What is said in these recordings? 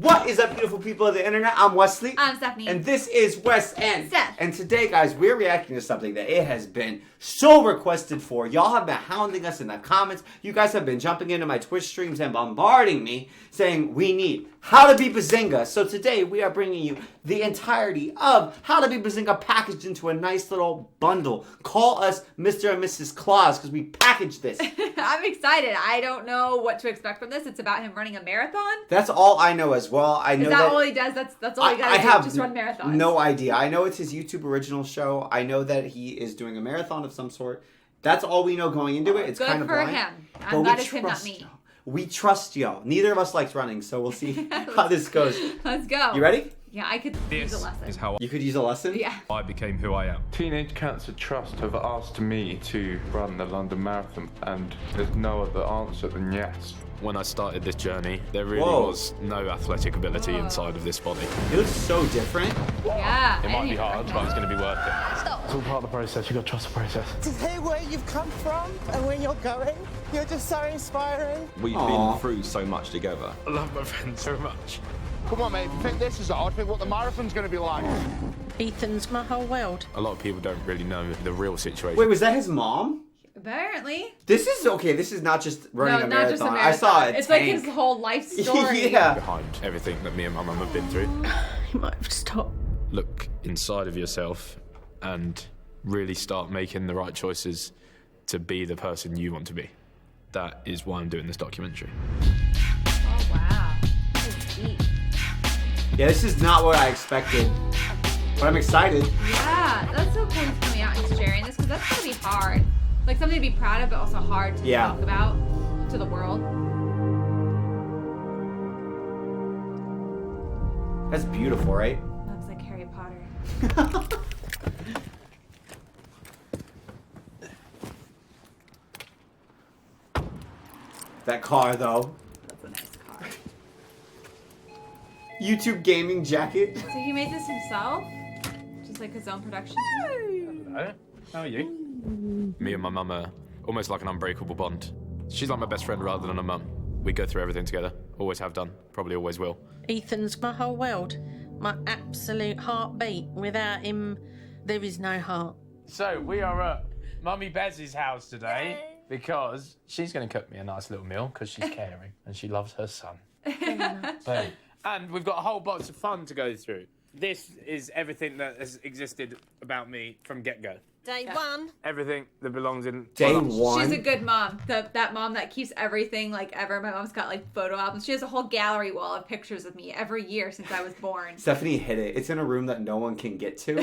What is up, beautiful people of the internet? I'm Wesley. I'm Stephanie. And this is Wes and Steph. And today, guys, we're reacting to something that it has been so requested for. Y'all have been hounding us in the comments. You guys have been jumping into my Twitch streams and bombarding me saying we need How to Be Behzinga. So today, we are bringing you the entirety of How to Be Behzinga packaged into a nice little bundle. Call us Mr. and Mrs. Claus because we packaged this. I'm excited. I don't know what to expect from this. It's about him running a marathon. That's all I know as well. I know Is that all he does? That's all he I does. have Just run marathons. No idea. I know it's his YouTube original show. I know that he is doing a marathon of some sort. That's all we know going into it. It's Good kind of for blind. him. But I'm glad it's him, not me. y'all. We trust y'all. Neither of us likes running, so we'll see how this goes. Let's go. You ready? Yeah, I could use a lesson. Is how You could use a lesson? Yeah. I became who I am. Teenage Cancer Trust have asked me to run the London Marathon, and there's no other answer than yes. When I started this journey, there really Whoa. was no athletic ability inside of this body. It looks so different. Yeah. It might be hard, but it's going to be worth it. It's all part of the process. You've got to trust the process. To hear where you've come from and where you're going, you're just so inspiring. We've Aw. been through so much together. I love my friends so much. Come on, mate, if you think this is hard, think what the marathon's going to be like. Ethan's my whole world. A lot of people don't really know the real situation. Wait, was that his mom? Apparently. This is okay. This is not just running No, a not marathon. just a I marathon. saw a It's tank. like his whole life story. Yeah. Behind everything that me and my mum have been through. He might have stopped. Look inside of yourself and really start making the right choices to be the person you want to be. That is why I'm doing this documentary. Oh, wow. This is deep. Yeah, this is not what I expected. But I'm excited. Yeah, that's so cool he's coming out and sharing this because that's going to be hard. Like something to be proud of, but also hard to talk about to the world. That's beautiful, right? Looks like Harry Potter. That car, though. That's a nice car. YouTube gaming jacket. So he made this himself? Just like his own production team? How are you? Me and my mum are almost like an unbreakable bond. She's like my best friend rather than a mum. We go through everything together. Always have done. Probably always will. Ethan's my whole world. My absolute heartbeat. Without him, there is no heart. So we are at Mummy Bez's house today because she's going to cook me a nice little meal because she's caring and she loves her son. Babe. And we've got a whole box of fun to go through. This is everything that has existed about me from get-go. Day one. Everything that belongs in... Day one. She's a good mom. That mom that keeps everything like ever. My mom's got like photo albums. She has a whole gallery wall of pictures of me every year since I was born. Stephanie hid it. It's in a room that no one can get to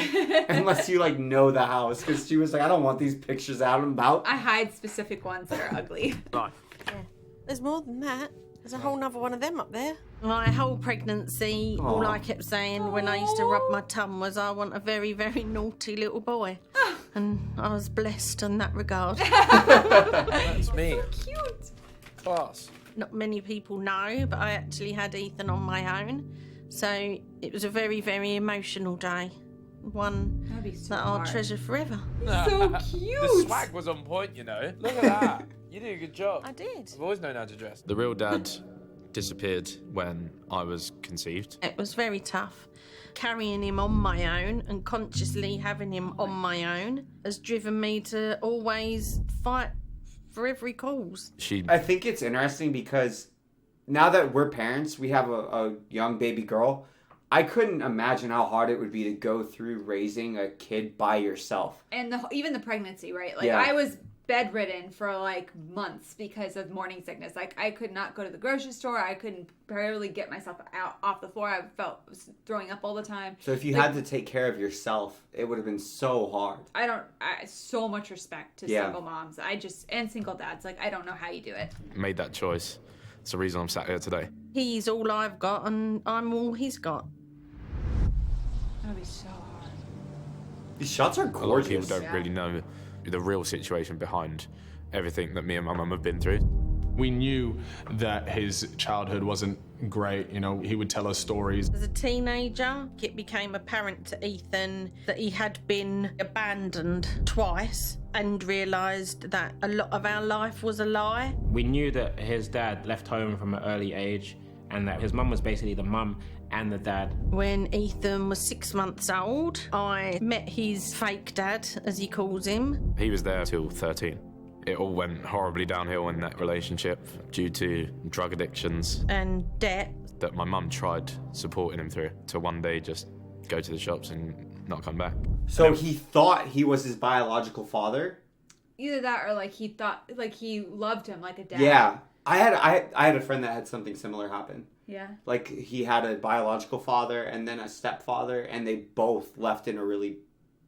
unless you like know the house. Because she was like, I don't want these pictures out and about. I hide specific ones that are ugly. Life. There's more than that. There's a whole nother one of them up there. My whole pregnancy, all I kept saying when I used to rub my tum was I want a very, very naughty little boy. And I was blessed in that regard. That's me. Cute. Class. Not many people know, but I actually had Ethan on my own. So it was a very, very emotional day. One That'd be so that I'll hard. treasure forever. So The cute. swag was on point, you know. Look at that. You did a good job. I did. I've always known how to dress. The real dad disappeared when I was conceived. It was very tough. Carrying him on my own and consciously having him on my own has driven me to always fight for every cause. I think it's interesting because now that we're parents, we have a young baby girl. I couldn't imagine how hard it would be to go through raising a kid by yourself. And even the pregnancy, right? Like Yeah. I was bedridden for like months because of morning sickness. Like I could not go to the grocery store. I couldn't barely get myself out off the floor. I was throwing up all the time. So if you had to take care of yourself, it would have been so hard. I so much respect to Yeah. single moms. And single dads. Like I don't know how you do it. Made that choice. It's the reason I'm sat here today. He's all I've got and I'm all he's got. That'd be so hard. These shots are A lot of gorgeous. people don't really know the real situation behind everything that me and my mum have been through. We knew that his childhood wasn't great. You know, he would tell us stories. As a teenager, it became apparent to Ethan that he had been abandoned twice and realised that a lot of our life was a lie. We knew that his dad left home from an early age and that his mum was basically the mum and the dad. When Ethan was 6 months old, I met his fake dad, as he calls him. He was there till 13. It all went horribly downhill in that relationship due to drug addictions and debt that my mum tried supporting him through, to one day just go to the shops and not come back. So he thought he was his biological father? Either that or like he thought like he loved him like a dad. Yeah. I had a friend that had something similar happen. Yeah. Like he had a biological father and then a stepfather, and they both left in a really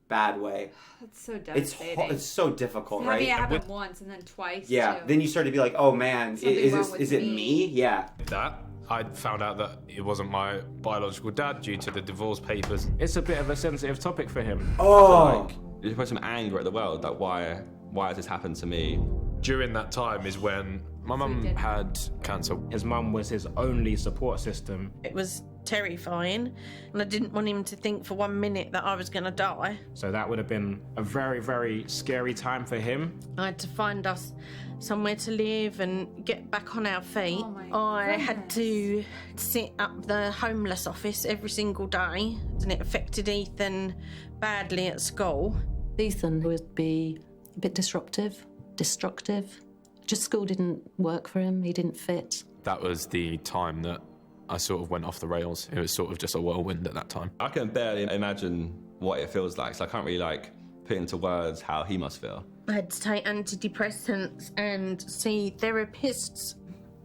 bad way. That's so devastating. It's so difficult, having right? it happen once and then twice. Yeah. Too. Then you start to be like, oh man, is it me? Yeah. That I found out that it wasn't my biological dad due to the divorce papers. It's a bit of a sensitive topic for him. Oh. You put some anger at the world, like why has this happened to me? During that time is when my mum had cancer. His mum was his only support system. It was terrifying, and I didn't want him to think for 1 minute that I was going to die. So that would have been a very, very scary time for him. I had to find us somewhere to live and get back on our feet. I had to sit up the homeless office every single day, and it affected Ethan badly at school. Ethan would be a bit disruptive, destructive. Just school didn't work for him, he didn't fit. That was the time that I sort of went off the rails. It was sort of just a whirlwind at that time. I can barely imagine what it feels like, so I can't really put into words how he must feel. I had to take antidepressants and see therapists.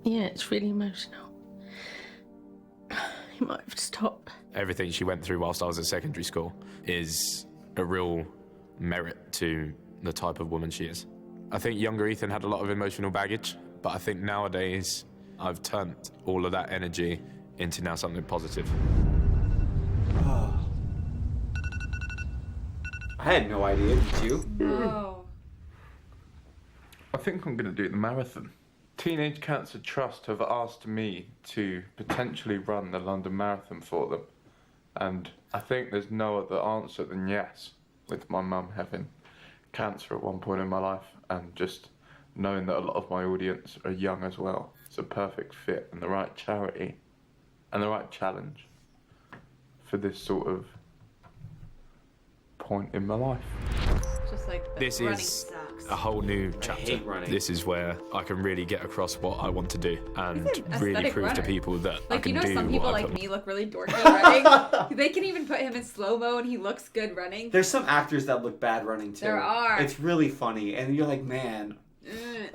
Yeah, it's really emotional. He might have stopped. Everything she went through whilst I was at secondary school is a real merit to the type of woman she is. I think younger Ethan had a lot of emotional baggage, but I think nowadays I've turned all of that energy into now something positive. I had no idea, did you? No. I think I'm going to do the marathon. Teenage Cancer Trust have asked me to potentially run the London Marathon for them. And I think there's no other answer than yes, with my mum having cancer at one point in my life and just knowing that a lot of my audience are young as well. It's a perfect fit and the right charity and the right challenge for this sort of point in my life. Just like This is a whole new chapter. This is where I can really get across what I want to do and really prove to people that I like can do some people what I like put. me look really dorky running. They can even put him in slow-mo and he looks good running. There's some actors that look bad running too. There are. It's really funny, and you're like, man.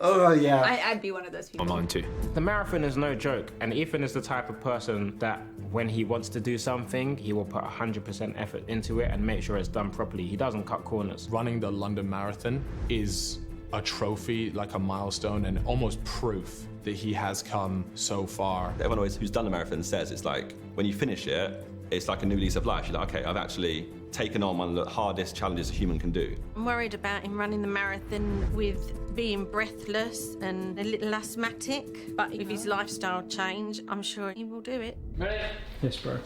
Oh yeah. I'd be one of those people. Mine too. The marathon is no joke, and Ethan is the type of person that when he wants to do something, he will put 100% effort into it and make sure it's done properly. He doesn't cut corners. Running the London Marathon is a trophy, like a milestone, and almost proof that he has come so far. Everyone always who's done the marathon says it's like when you finish it, it's like a new lease of life. You're like, okay, I've actually taken on one of the hardest challenges a human can do. I'm worried about him running the marathon with being breathless and a little asthmatic, but with his lifestyle change, I'm sure he will do it. Ready? Yes, bro.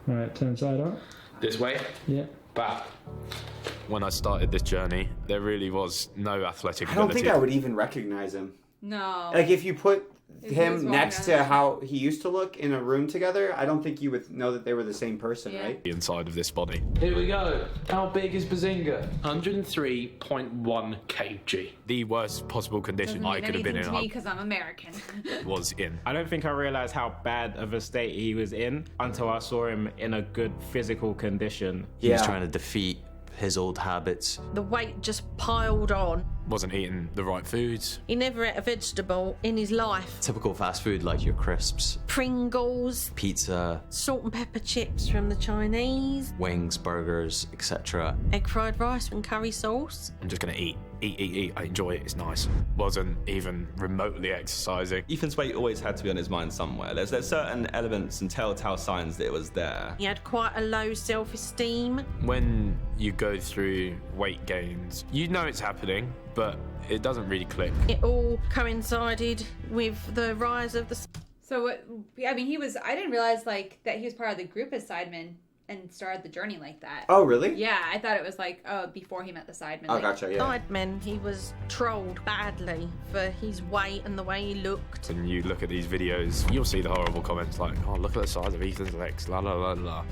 Alright, turn side up. This way? Yeah. Back. When I started this journey, there really was no athletic I don't ability. think I would even recognize him. No. Like if you put If he was him walking next down to the how he used to look in a room together, I don't think you would know that they were the same person, right? The inside of this body. Here we go. How big is Behzinga? 103.1 kg. The worst possible condition I could have been in. to me because I'm American. Was in. I don't think I realised how bad of a state he was in until I saw him in a good physical condition. He was trying to defeat his old habits. The weight just piled on. Wasn't eating the right foods. He never ate a vegetable in his life. Typical fast food like your crisps, Pringles, pizza, salt and pepper chips from the Chinese, wings, burgers, etc. egg fried rice and curry sauce. I'm just gonna eat. I enjoy it, it's nice. Wasn't even remotely exercising. Ethan's weight always had to be on his mind somewhere. There's certain elements and telltale signs that it was there. He had quite a low self-esteem. When you go through weight gains, you know it's happening, but it doesn't really click. It all coincided with the rise of the... So what? I mean, I didn't realize like that he was part of the group as Sidemen and started the journey like that. Oh, really? Yeah, I thought it was like, before he met the Sidemen. Oh, like, gotcha, yeah. Sidemen, he was trolled badly for his weight and the way he looked. And you look at these videos, you'll see the horrible comments like, oh, look at the size of Ethan's legs, la la la la.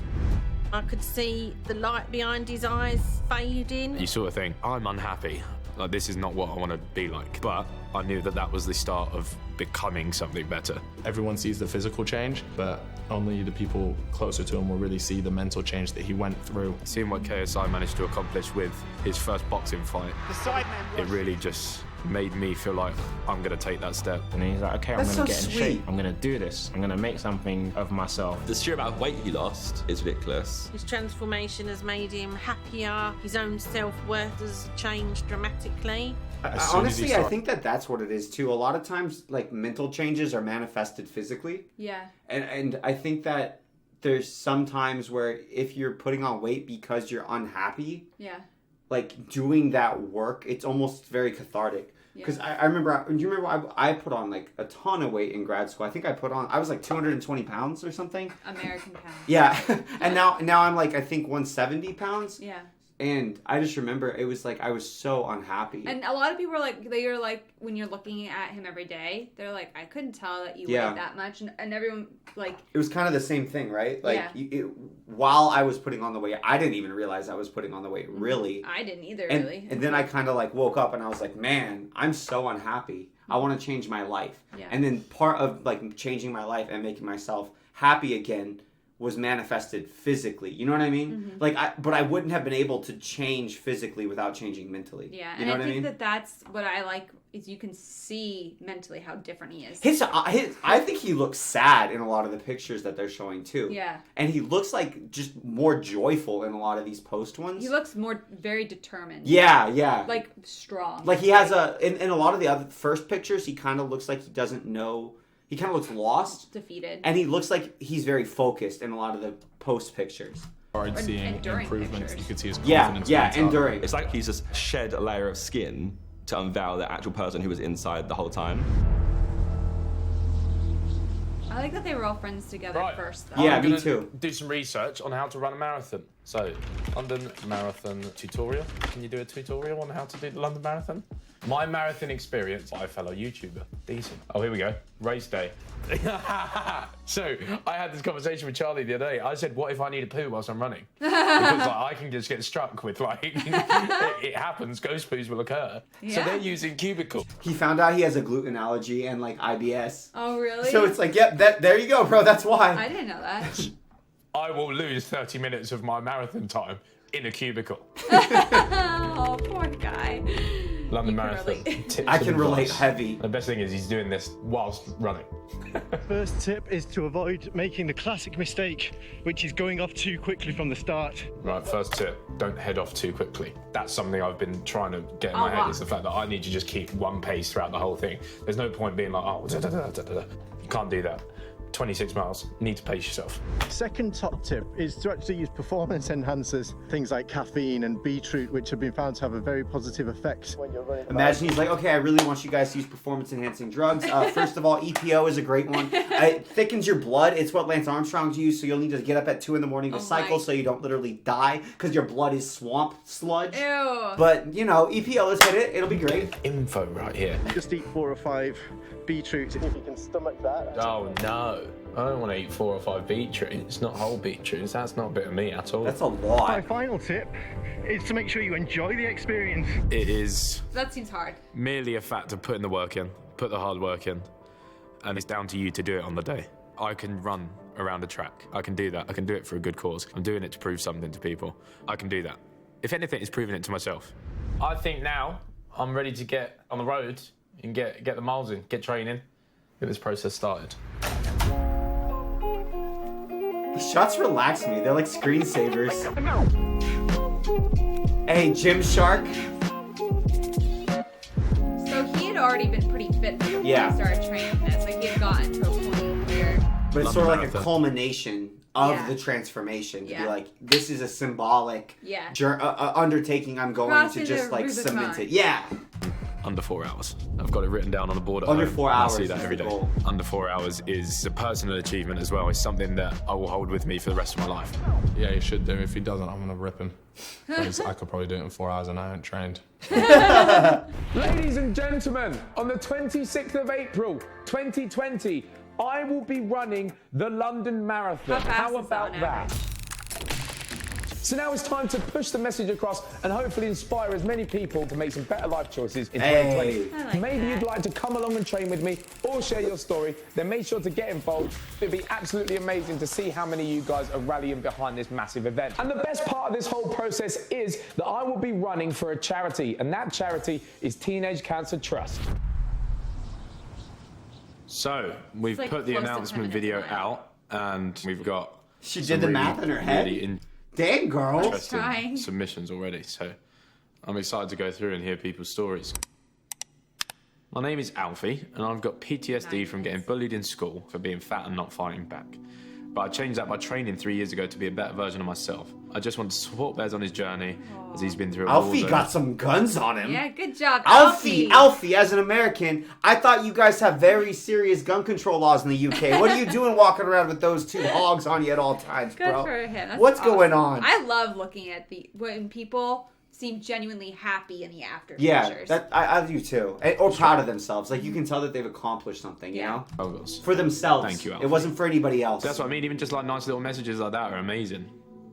I could see the light behind his eyes fading. You sort of think, I'm unhappy. Like, this is not what I want to be like. But I knew that that was the start of becoming something better. Everyone sees the physical change, but only the people closer to him will really see the mental change that he went through. Seeing what KSI managed to accomplish with his first boxing fight, it really just made me feel like I'm going to take that step. And he's like, okay, I'm That's going to so get in sweet. shape. I'm going to do this. I'm going to make something of myself. The sheer amount of weight he lost is ridiculous. His transformation has made him happier. His own self-worth has changed dramatically. Honestly, I think that's what it is too. A lot of times, like, mental changes are manifested physically. Yeah. And I think that there's some times where if you're putting on weight because you're unhappy, Yeah. like, doing that work, it's almost very cathartic. Because I remember, do you remember I put on, like, a ton of weight in grad school. I think I was, like, 220 pounds or something. American pounds. Yeah. And now I'm, like, I think 170 pounds. Yeah. And I just remember it was, like, I was so unhappy. And a lot of people are like, they're like, when you're looking at him every day, they're like, I couldn't tell that you Yeah. weighed that much. And everyone, like... It was kind of the same thing, right? Like, Yeah. while I was putting on the weight, I didn't even realize I was putting on the weight, really. I didn't either, And, really. and then I kind of, like, woke up and I was like, man, I'm so unhappy. I want to change my life. Yeah. And then part of, like, changing my life and making myself happy again was manifested physically. You know what I mean? Mhm. But I wouldn't have been able to change physically without changing mentally. Yeah, You and know I what think I mean? that's what I like, is you can see mentally how different he is. I think he looks sad in a lot of the pictures that they're showing too. Yeah. And he looks like just more joyful in a lot of these post ones. He looks very determined. Yeah, yeah. Like, strong. Like he has in a lot of the other first pictures, he kind of looks like he doesn't know. He kind of looks lost. Defeated. And he looks like he's very focused in a lot of the post pictures. Started seeing improvements. You could see his Yeah, confidence. yeah, went up. enduring. It's like he's just shed a layer of skin to unveil the actual person who was inside the whole time. I like that they were all friends together Right. first, though. Yeah, I'm me gonna too. Do some research on how to run a marathon. So, London Marathon tutorial. Can you do a tutorial on how to do the London Marathon? My marathon experience by a fellow YouTuber. Decent. Oh, here we go. Race day. So, I had this conversation with Charlie the other day. I said, what if I need a poo whilst I'm running? Because like, I can just get struck with, like, it happens, ghost poos will occur. So Yeah. they're using cubicle. He found out he has a gluten allergy and like IBS. Oh, really? So it's like, yep, there you go, bro. That's why. I didn't know that. I will lose 30 minutes of my marathon time in a cubicle. Oh, poor guy. London You can Marathon. relate. Tips I and can relate advice. heavy. The best thing is he's doing this whilst running. First tip is to avoid making the classic mistake, which is going off too quickly from the start. Right, first tip, don't head off too quickly. That's something I've been trying to get in my head, is the fact that I need to just keep one pace throughout the whole thing. There's no point being like, oh, da-da-da-da-da-da. You can't do that. 26 miles, you need to pace yourself. Second top tip is to actually use performance enhancers, things like caffeine and beetroot, which have been found to have a very positive effect when you're running. Imagine he's like, okay, I really want you guys to use performance-enhancing drugs. First of all, EPO is a great one. It thickens your blood. It's what Lance Armstrong's used, so you'll need to get up at 2 in the to cycle so you don't literally die because your blood is swamp sludge. Ew. But, you know, EPO, let's hit it. It'll be great. Info right here. Just eat 4 or 5 beetroots if you can stomach that. Oh no, I don't want to eat 4 or 5 beetroots, not whole beetroots. That's not a bit of me at all. That's a lot. My final tip is to make sure you enjoy the experience. It is That seems hard. merely a fact of putting the work in, put the hard work in, and it's down to you to do it on the day. I can run around a track. I can do that. I can do it for a good cause. I'm doing it to prove something to people. I can do that. If anything, it's proving it to myself. I think now I'm ready to get on the road and get the miles in, get training, get this process started. The shots relax me. They're like screensavers. Hey, Gymshark. So he had already been pretty fit before Yeah. he started training this. Like, he had gotten to a point where... But it's London sort of like a Marathon. culmination of Yeah. the transformation to be Yeah. like, this is a symbolic Yeah. undertaking I'm going Crossing to just the like Rubicon. cement it. Yeah. under 4 hours. I've got it written down on the board at Under home. 4 and hours I see that is every the day. goal. Under 4 hours is a personal achievement as well. It's something that I will hold with me for the rest of my life. Yeah, he should do. If he doesn't, I'm gonna rip him. 'Cause I could probably do it in 4 hours and I ain't trained. Ladies and gentlemen, on the 26th of April, 2020, I will be running the London Marathon. How about that? So now it's time to push the message across and hopefully inspire as many people to make some better life choices in 2020. Maybe you'd like to come along and train with me or share your story, then make sure to get involved. It'd be absolutely amazing to see how many of you guys are rallying behind this massive event. And the best part of this whole process is that I will be running for a charity, and that charity is Teenage Cancer Trust. So we've like put the close to announcement 10 minutes video out, and we've got. She some did the really, math in her head. really Dang, girl. interesting Trying. submissions already. So I'm excited to go through and hear people's stories. My name is Alfie, and I've got PTSD from getting bullied in school for being fat and not fighting back. But I changed that by training 3 years ago to be a better version of myself. I just want to support Bez on his journey as he's been through a war Alfie zone. got some guns on him. Yeah, good job, Alfie, as an American, I thought you guys have very serious gun control laws in the UK. What are you doing walking around with those two hogs on you at all times, Good bro? for him. That's What's awesome. going on? I love looking at when people seem genuinely happy in the after Yeah, pictures. I do too. Or proud of themselves. Like, you can tell that they've accomplished something, you know? For themselves. Thank you, Alfie. It wasn't for anybody else. That's what I mean. Even just like nice little messages like that are amazing.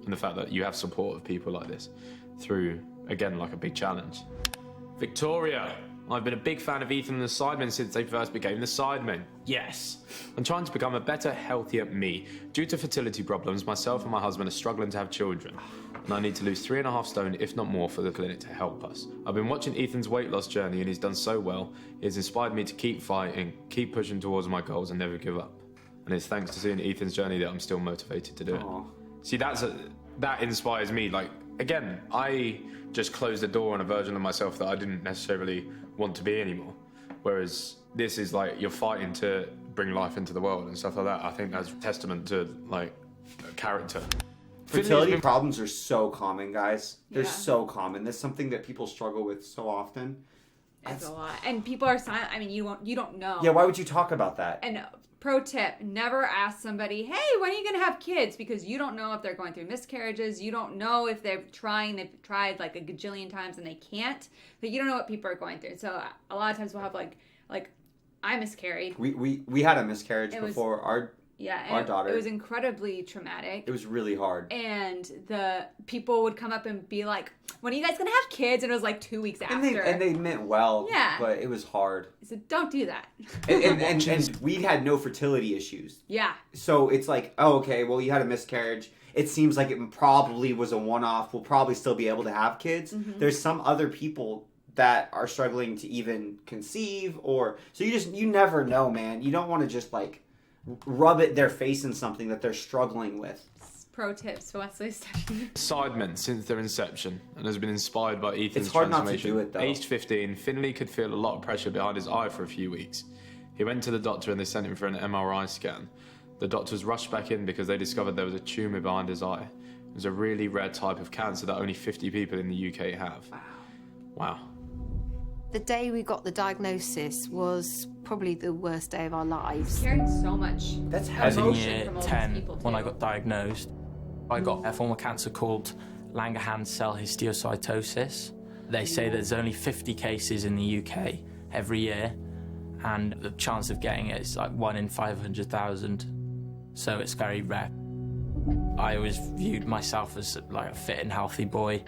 And the fact that you have support of people like this through, again, like a big challenge. Victoria. I've been a big fan of Ethan and the Sidemen since they first became the Sidemen. Yes. I'm trying to become a better, healthier me. Due to fertility problems, myself and my husband are struggling to have children. And I need to lose 3.5 stone, if not more, for the clinic to help us. I've been watching Ethan's weight loss journey and he's done so well. It has inspired me to keep fighting, keep pushing towards my goals and never give up. And it's thanks to seeing Ethan's journey that I'm still motivated to do it. See, that inspires me. Like, again, I just closed the door on a version of myself that I didn't necessarily want to be anymore. Whereas this is like, you're fighting to bring life into the world and stuff like that. I think that's a testament to, like, character. Fertility problems are so common, guys. They're Yeah. so common. That's something that people struggle with so often. It's a lot, and people are silent. I mean, you don't know. Yeah, why would you talk about that? And pro tip: never ask somebody, "Hey, when are you gonna have kids?" Because you don't know if they're going through miscarriages. You don't know if they've tried like a gajillion times and they can't. But you don't know what people are going through. So a lot of times we'll have like I miscarried. We had a miscarriage It was- before our daughter. It was incredibly traumatic. It was really hard. And the people would come up and be like, "When are you guys gonna have kids?" And it was like 2 weeks after. And they meant well. Yeah. But it was hard. So don't do that. And we had no fertility issues. Yeah. So it's like, oh, okay, well, you had a miscarriage. It seems like it probably was a one-off. We'll probably still be able to have kids. Mhm. There's some other people that are struggling to even conceive, or so you never know, man. You don't want to just like rub their face in something that they're struggling with. Pro tips, Wesley. Sidemen since their inception and has been inspired by Ethan's It's hard not to transformation. do it, though. Aged 15, Finley could feel a lot of pressure behind his eye for a few weeks. He went to the doctor and they sent him for an MRI scan. The doctors rushed back in because they discovered there was a tumour behind his eye. It was a really rare type of cancer that only 50 people in the UK have. Wow. The day we got the diagnosis was probably the worst day of our lives. Carrying so much. That's I was in emotion year from all these 10 people, when I too. got diagnosed. I got a form of cancer called Langerhans cell histiocytosis. They say there's only 50 cases in the UK every year, and the chance of getting it is like 1 in 500,000. So it's very rare. I always viewed myself as like a fit and healthy boy.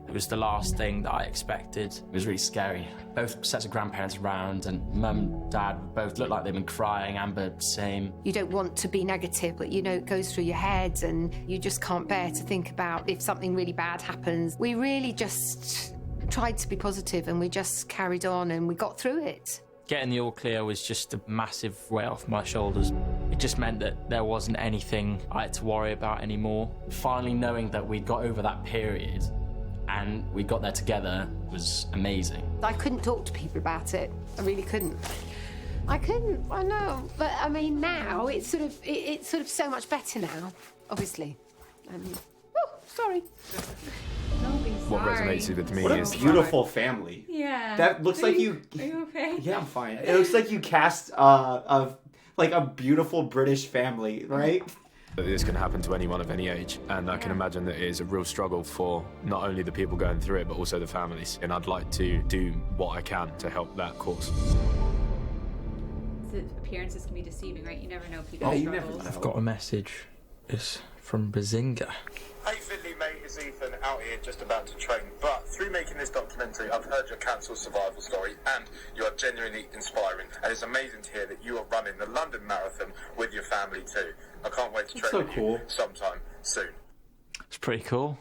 It was the last thing that I expected. It was really scary. Both sets of grandparents around, and mum and dad both looked like they'd been crying. Amber, same. You don't want to be negative, but it goes through your head and you just can't bear to think about if something really bad happens. We really just tried to be positive and we just carried on and we got through it. Getting the all clear was just a massive weight off my shoulders. It just meant that there wasn't anything I had to worry about anymore. Finally knowing that we'd got over that period and we got there together was amazing. I couldn't talk to people about it. I really couldn't. I know. But I mean, now it's sort of so much better now, obviously. Sorry. Don't be what resonates with me What a is beautiful family. Yeah. That looks like you. Are you okay? Yeah, I'm fine. It looks like you cast of like a beautiful British family, right? that this can happen to anyone of any age, and I can imagine that it is a real struggle for not only the people going through it, but also the families. And I'd like to do what I can to help that cause. The appearances can be deceiving, right? You never know people's Oh, you struggles. never know. I've got a message. It's from Behzinga. Hey Finley mate, it's Ethan out here just about to train, but through making this documentary I've heard your cancer survival story and you are genuinely inspiring, and it's amazing to hear that you are running the London Marathon with your family too. I can't wait to train with you sometime soon. It's pretty cool.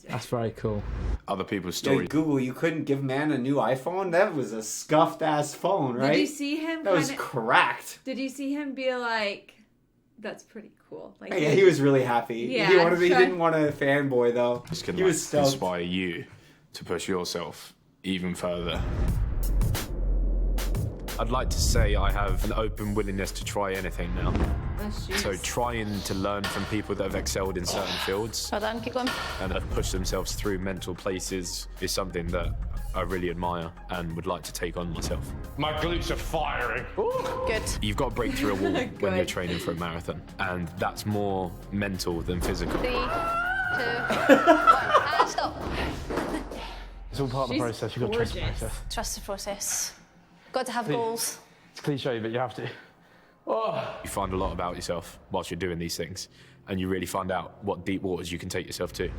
That's very cool. Other people's Yeah, stories. Google, you couldn't give man a new iPhone? That was a scuffed ass phone, right? Did you see him? That was kinda- cracked. Did you see him be like, "That's pretty cool"? Like, Yeah, he was really happy. Yeah, He didn't want to fanboy though. This can He was stoked. inspire you to push yourself even further. I'd like to say I have an open willingness to try anything now. So trying to learn from people that have excelled in certain fields Well done, keep going. and have pushed themselves through mental places is something that I really admire and would like to take on myself. My glutes are firing. Good. You've got to break through a wall when Good. you're training for a marathon, and that's more mental than physical. 3, 2, 1, and stop. It's all part of the process. You've got to trust the process. Trust the process. Got to have goals. It's cliche, but you have to. You find a lot about yourself whilst you're doing these things, and you really find out what deep waters you can take yourself to.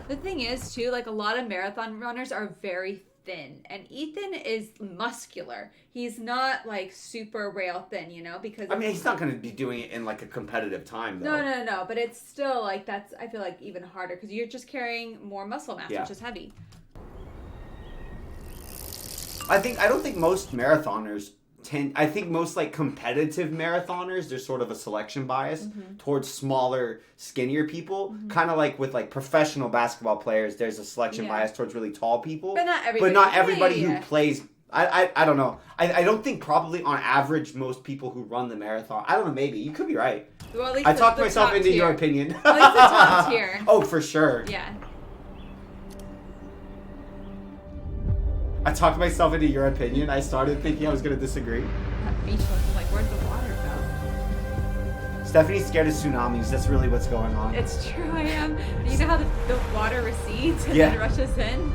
The thing is, too, like a lot of marathon runners are very thin, and Ethan is muscular. He's not like super rail thin, you know, because I mean, he's not going to be doing it in like a competitive time though. No, but it's still like that's. I feel like even harder because you're just carrying more muscle mass, Yeah. which is heavy. I don't think most marathoners I think most like competitive marathoners, there's sort of a selection bias towards smaller, skinnier people. Kind of like with like professional basketball players, there's a selection Yeah. bias towards really tall people. But not everybody. But not everybody Yeah. who plays. I don't know. I don't think probably on average most people who run the marathon. I don't know. Maybe you could be right. Well, at least I the- talked the myself top into your tier. opinion. At least the top tier. Oh, for sure. Yeah. I talked myself into your opinion. I started thinking I was going to disagree. That beach was like, where'd the water go? Stephanie's scared of tsunamis. That's really what's going on. It's true, I am. You know how the water recedes and Yeah. then rushes in?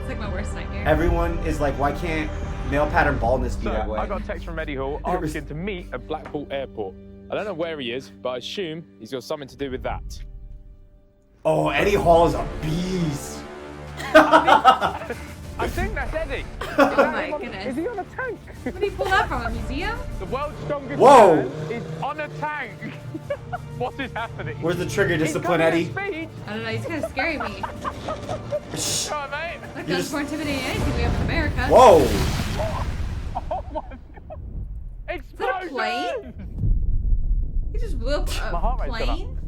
It's like my worst nightmare. Everyone is like, why can't male pattern baldness be that way? I got a text from Eddie Hall asking to meet at Blackpool Airport. I don't know where he is, but I assume he's got something to do with that. Oh, Eddie Hall is a beast. I think that's Eddie. Oh my goodness. Is he on a tank? Where did he pull that from? A museum? The world's strongest Whoa. man is on a tank. What is happening? Where's the trigger He's discipline, coming at Eddie? speed. I don't know, he's kind of scaring me. Come on, mate. That gun's more intimidating than anything we have in America. Whoa. Oh my god. Is that a plane? He just blew up My heart a rate's gone up. plane?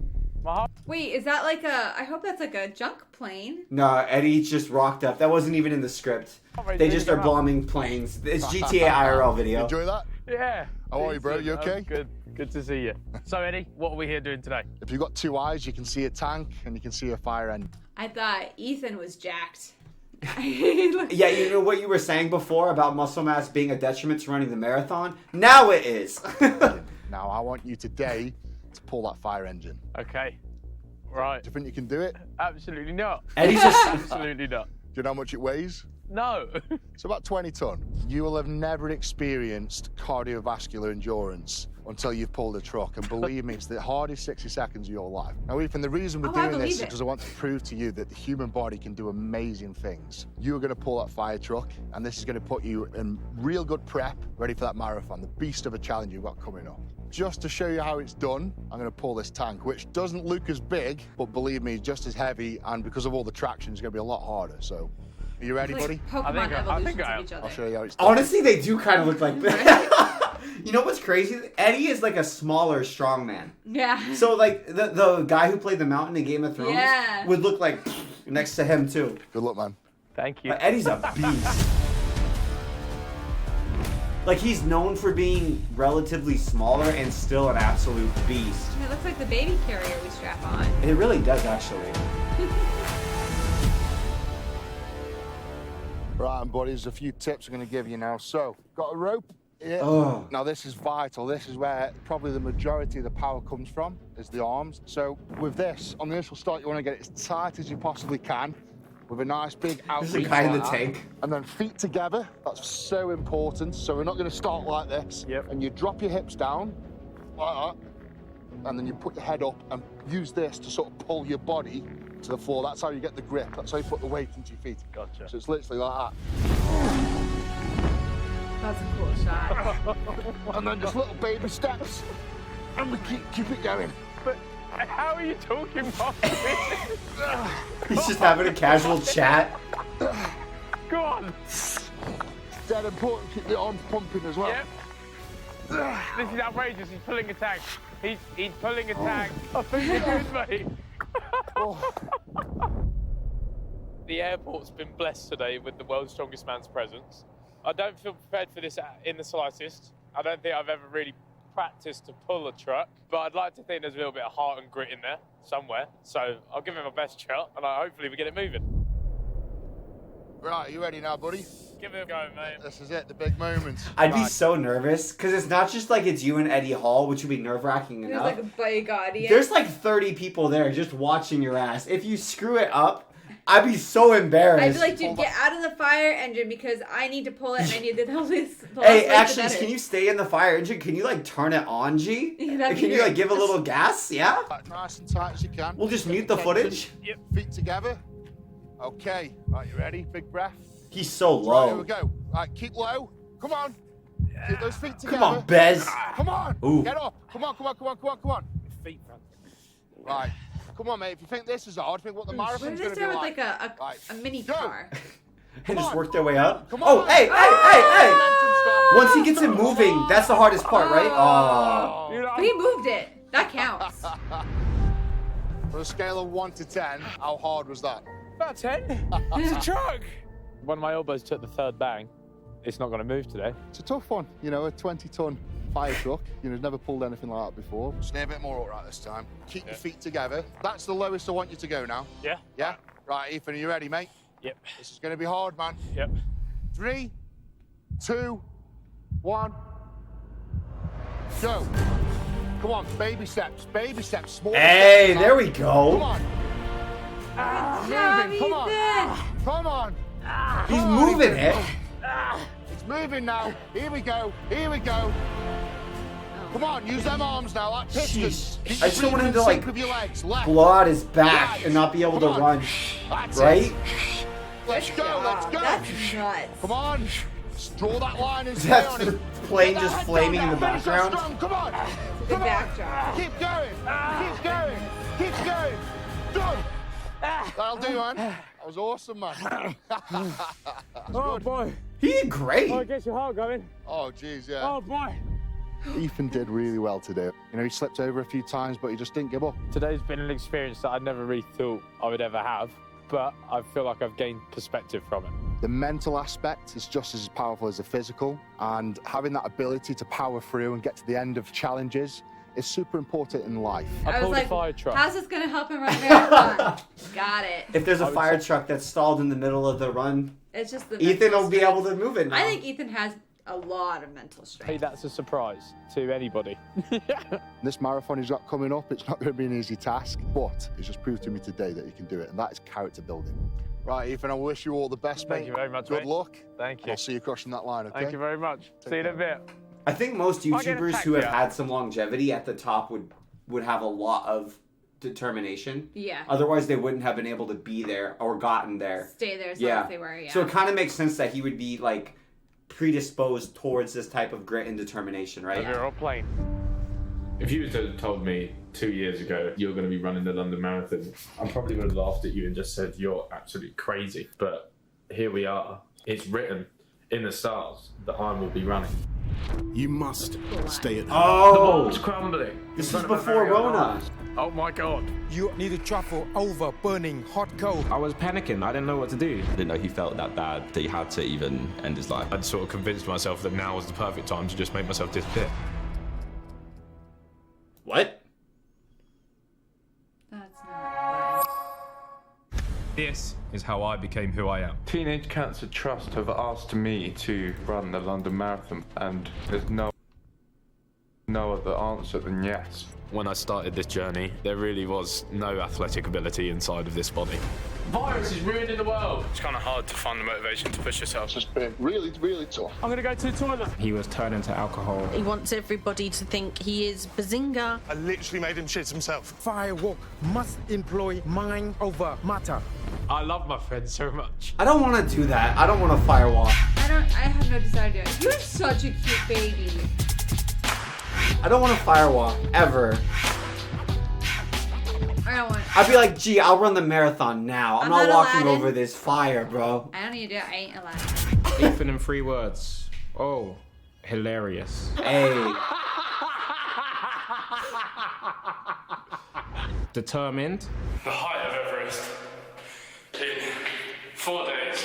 My heart. Wait, is that like a... I hope that's like a junk plane. No, Eddie just rocked up. That wasn't even in the script. They just are bombing planes. It's GTA IRL video. Enjoy that? Yeah. How are you, bro? You okay? Good. Good to see you. So, Eddie, what are we here doing today? If you've got two eyes, you can see a tank and you can see a fire engine. I thought Ethan was jacked. Yeah, you know what you were saying before about muscle mass being a detriment to running the marathon? Now it is. Now, I want you today to pull that fire engine. Okay. Right. Do you think you can do it? Absolutely not. Eddie's just... Absolutely not. Do you know how much it weighs? No. It's about 20 ton. You will have never experienced cardiovascular endurance until you've pulled a truck. And believe me, it's the hardest 60 seconds of your life. Now, Ethan, the reason we're I doing believe this is it. because I want to prove to you that the human body can do amazing things. You are going to pull that fire truck, and this is going to put you in real good prep, ready for that marathon, the beast of a challenge you've got coming up. Just to show you how it's done, I'm going to pull this tank, which doesn't look as big, but believe me, just as heavy, and because of all the traction, it's going to be a lot harder. So, are you ready, Like buddy? Pokemon evolutions of each other. I'll show you how it's done. Honestly, they do kind of look like that. You know what's crazy? Eddie is like a smaller strong man. Yeah. So like the guy who played the mountain in Game of Thrones Yeah. would look like next to him too. Good luck, man. Thank you. But Eddie's a beast. Like he's known for being relatively smaller and still an absolute beast. It looks like the baby carrier we strap on. It really does actually. Right, and buddies, a few tips I'm going to give you now. So, got a rope here. Oh. Now, this is vital. This is where probably the majority of the power comes from, is the arms. So, with this, on the initial start, you want to get it as tight as you possibly can, with a nice big outreach. There's a guy in the like that. tank. And then feet together. That's so important. So, we're not going to start like this. Yep. And you drop your hips down, like that. And then you put your head up and use this to sort of pull your body to the floor. That's how you get the grip. That's how you put the weight into your feet. Gotcha. So it's literally like That's a cool shot. that. And then just little baby steps. And we keep it going. But how are you talking about this? He's just having a casual chat. Go on. Dead important, keep the arms pumping as well. Yep. This is outrageous. He's pulling a tag. He's pulling a tag. I think you're good, mate. The airport's been blessed today with the world's strongest man's presence. I don't feel prepared for this in the slightest. I don't think I've ever really practiced to pull a truck, but I'd like to think there's a little bit of heart and grit in there somewhere. So I'll give him my best shot, and hopefully we get it moving. Right, you ready now, buddy? Give it a go, mate. This is it, the big moment. I'd be so nervous because it's not just like it's you and Eddie Hall, which would be nerve-wracking There's enough. like a big audience. There's like 30 people there just watching your ass. If you screw it up, I'd be so embarrassed. I'd be like, dude, get out of the fire engine because I need to pull it and I need to tell this. Hey, actually, can you stay in the fire engine? Can you like turn it on, G? Yeah, that'd Can be you like great. give a little gas? Yeah? Nice and tight as you can. We'll just mute the footage. Yep. Feet together. Okay, right, you ready? Big breath. He's so Right, low. here we go. Right, keep low. Come on. Keep those feet together. Come on, Bez. Come on. Ooh. Get up. Come on. Feet, man. Right. Come on, mate. If you think this is hard, think what the What marathon's if going they to be start with like. like a mini car? And just work their way up. Come Oh, on. hey. Once he gets it moving, that's the hardest part, right? Oh. But he moved it. That counts. On a scale of 1 to 10, how hard was that? About 10. It's a truck. When my elbows took the third bang, it's not going to move today. It's a tough one. You know, a 20-ton fire truck. You know, never pulled anything like that before. Stay a bit more upright this time. Keep your feet together. That's the lowest I want you to go now. Yeah. Yeah? Right, Ethan, are you ready, mate? Yep. This is going to be hard, man. Yep. 3, 2, 1. Go. Come on, baby steps, small Hey, steps. there we go. Come on. job, Moving, come on. Come on. He's moving it. It's moving now. Here we go. Come on, use them arms now, like pistons. Keep I just don't want him to in sync like with your legs. Left. blow out his back Right. and not be able to Come on. run. That's Right? it. Let's go. That's nuts. Come on. Just draw that line and stay That's on the it. plane Get that just head flaming down in the now. Finish that background. strong. Come on. Good backdrop. Keep going. Keep going. Done. That'll do, man. That was awesome, man. Oh, boy. He did great. Oh, it gets your heart going. Oh, jeez, yeah. Oh, boy. Ethan did really well today. You know, he slipped over a few times, but he just didn't give up. Today's been an experience that I never really thought I would ever have, but I feel like I've gained perspective from it. The mental aspect is just as powerful as the physical, and having that ability to power through and get to the end of challenges is super important in life. I was like, fire truck. how's this going to help him run a marathon? Got it. If there's a fire truck that's stalled in the middle of the run, It's just the Ethan mental will be strength. able to move it now. I think Ethan has a lot of mental strength. Hey, that's a surprise to anybody. This marathon is not coming up. It's not going to be an easy task, but it's just proved to me today that you can do it, and that is character building. Right, Ethan, I wish you all the best, mate. Thank you very much, Good mate. luck. Thank you. I'll see you crossing that line, okay? Thank you very much. See you in a bit. I think most I'll get a YouTubers who have taxi. had some longevity at the top would have a lot of determination. Yeah. Otherwise, they wouldn't have been able to be there or gotten there. Stay there as long as they were, yeah. So it kind of makes sense that he would be like predisposed towards this type of grit and determination, right? You're on plane. If you had told me 2 years ago you're going to be running the London Marathon, I probably would have laughed at you and just said you're absolutely crazy. But here we are. It's written in the stars that I will be running. You must stay at home. Oh! The bomb's crumbling. This was before Rona. Oh my God. You need to travel over burning hot coal. I was panicking. I didn't know what to do. I didn't know he felt that bad that he had to even end his life. I'd sort of convinced myself that now was the perfect time to just make myself disappear. What? That's not This is how I became who I am. Teenage Cancer Trust have asked me to run the London Marathon, and there's no other answer than yes. When I started this journey, there really was no athletic ability inside of this body. Virus is ruining the world. It's kind of hard to find the motivation to push yourself. It's been really, really tough. I'm going to go to the toilet. He was turning to alcohol. He wants everybody to think he is Behzinga. I literally made him shit himself. Firework must employ mind over matter. I love my friends so much. I don't want to do that. I don't want to firewalk. I have no desire to do it. You're such a cute baby. I don't want to firewalk, ever. I don't want it. I'd be like, gee, I'll run the marathon now. I'm not walking Aladdin. over this fire, bro. I don't need to do it. I ain't allowed. Ethan in 3 words. Oh, hilarious. Hey. Determined. The height of Everest in 4 days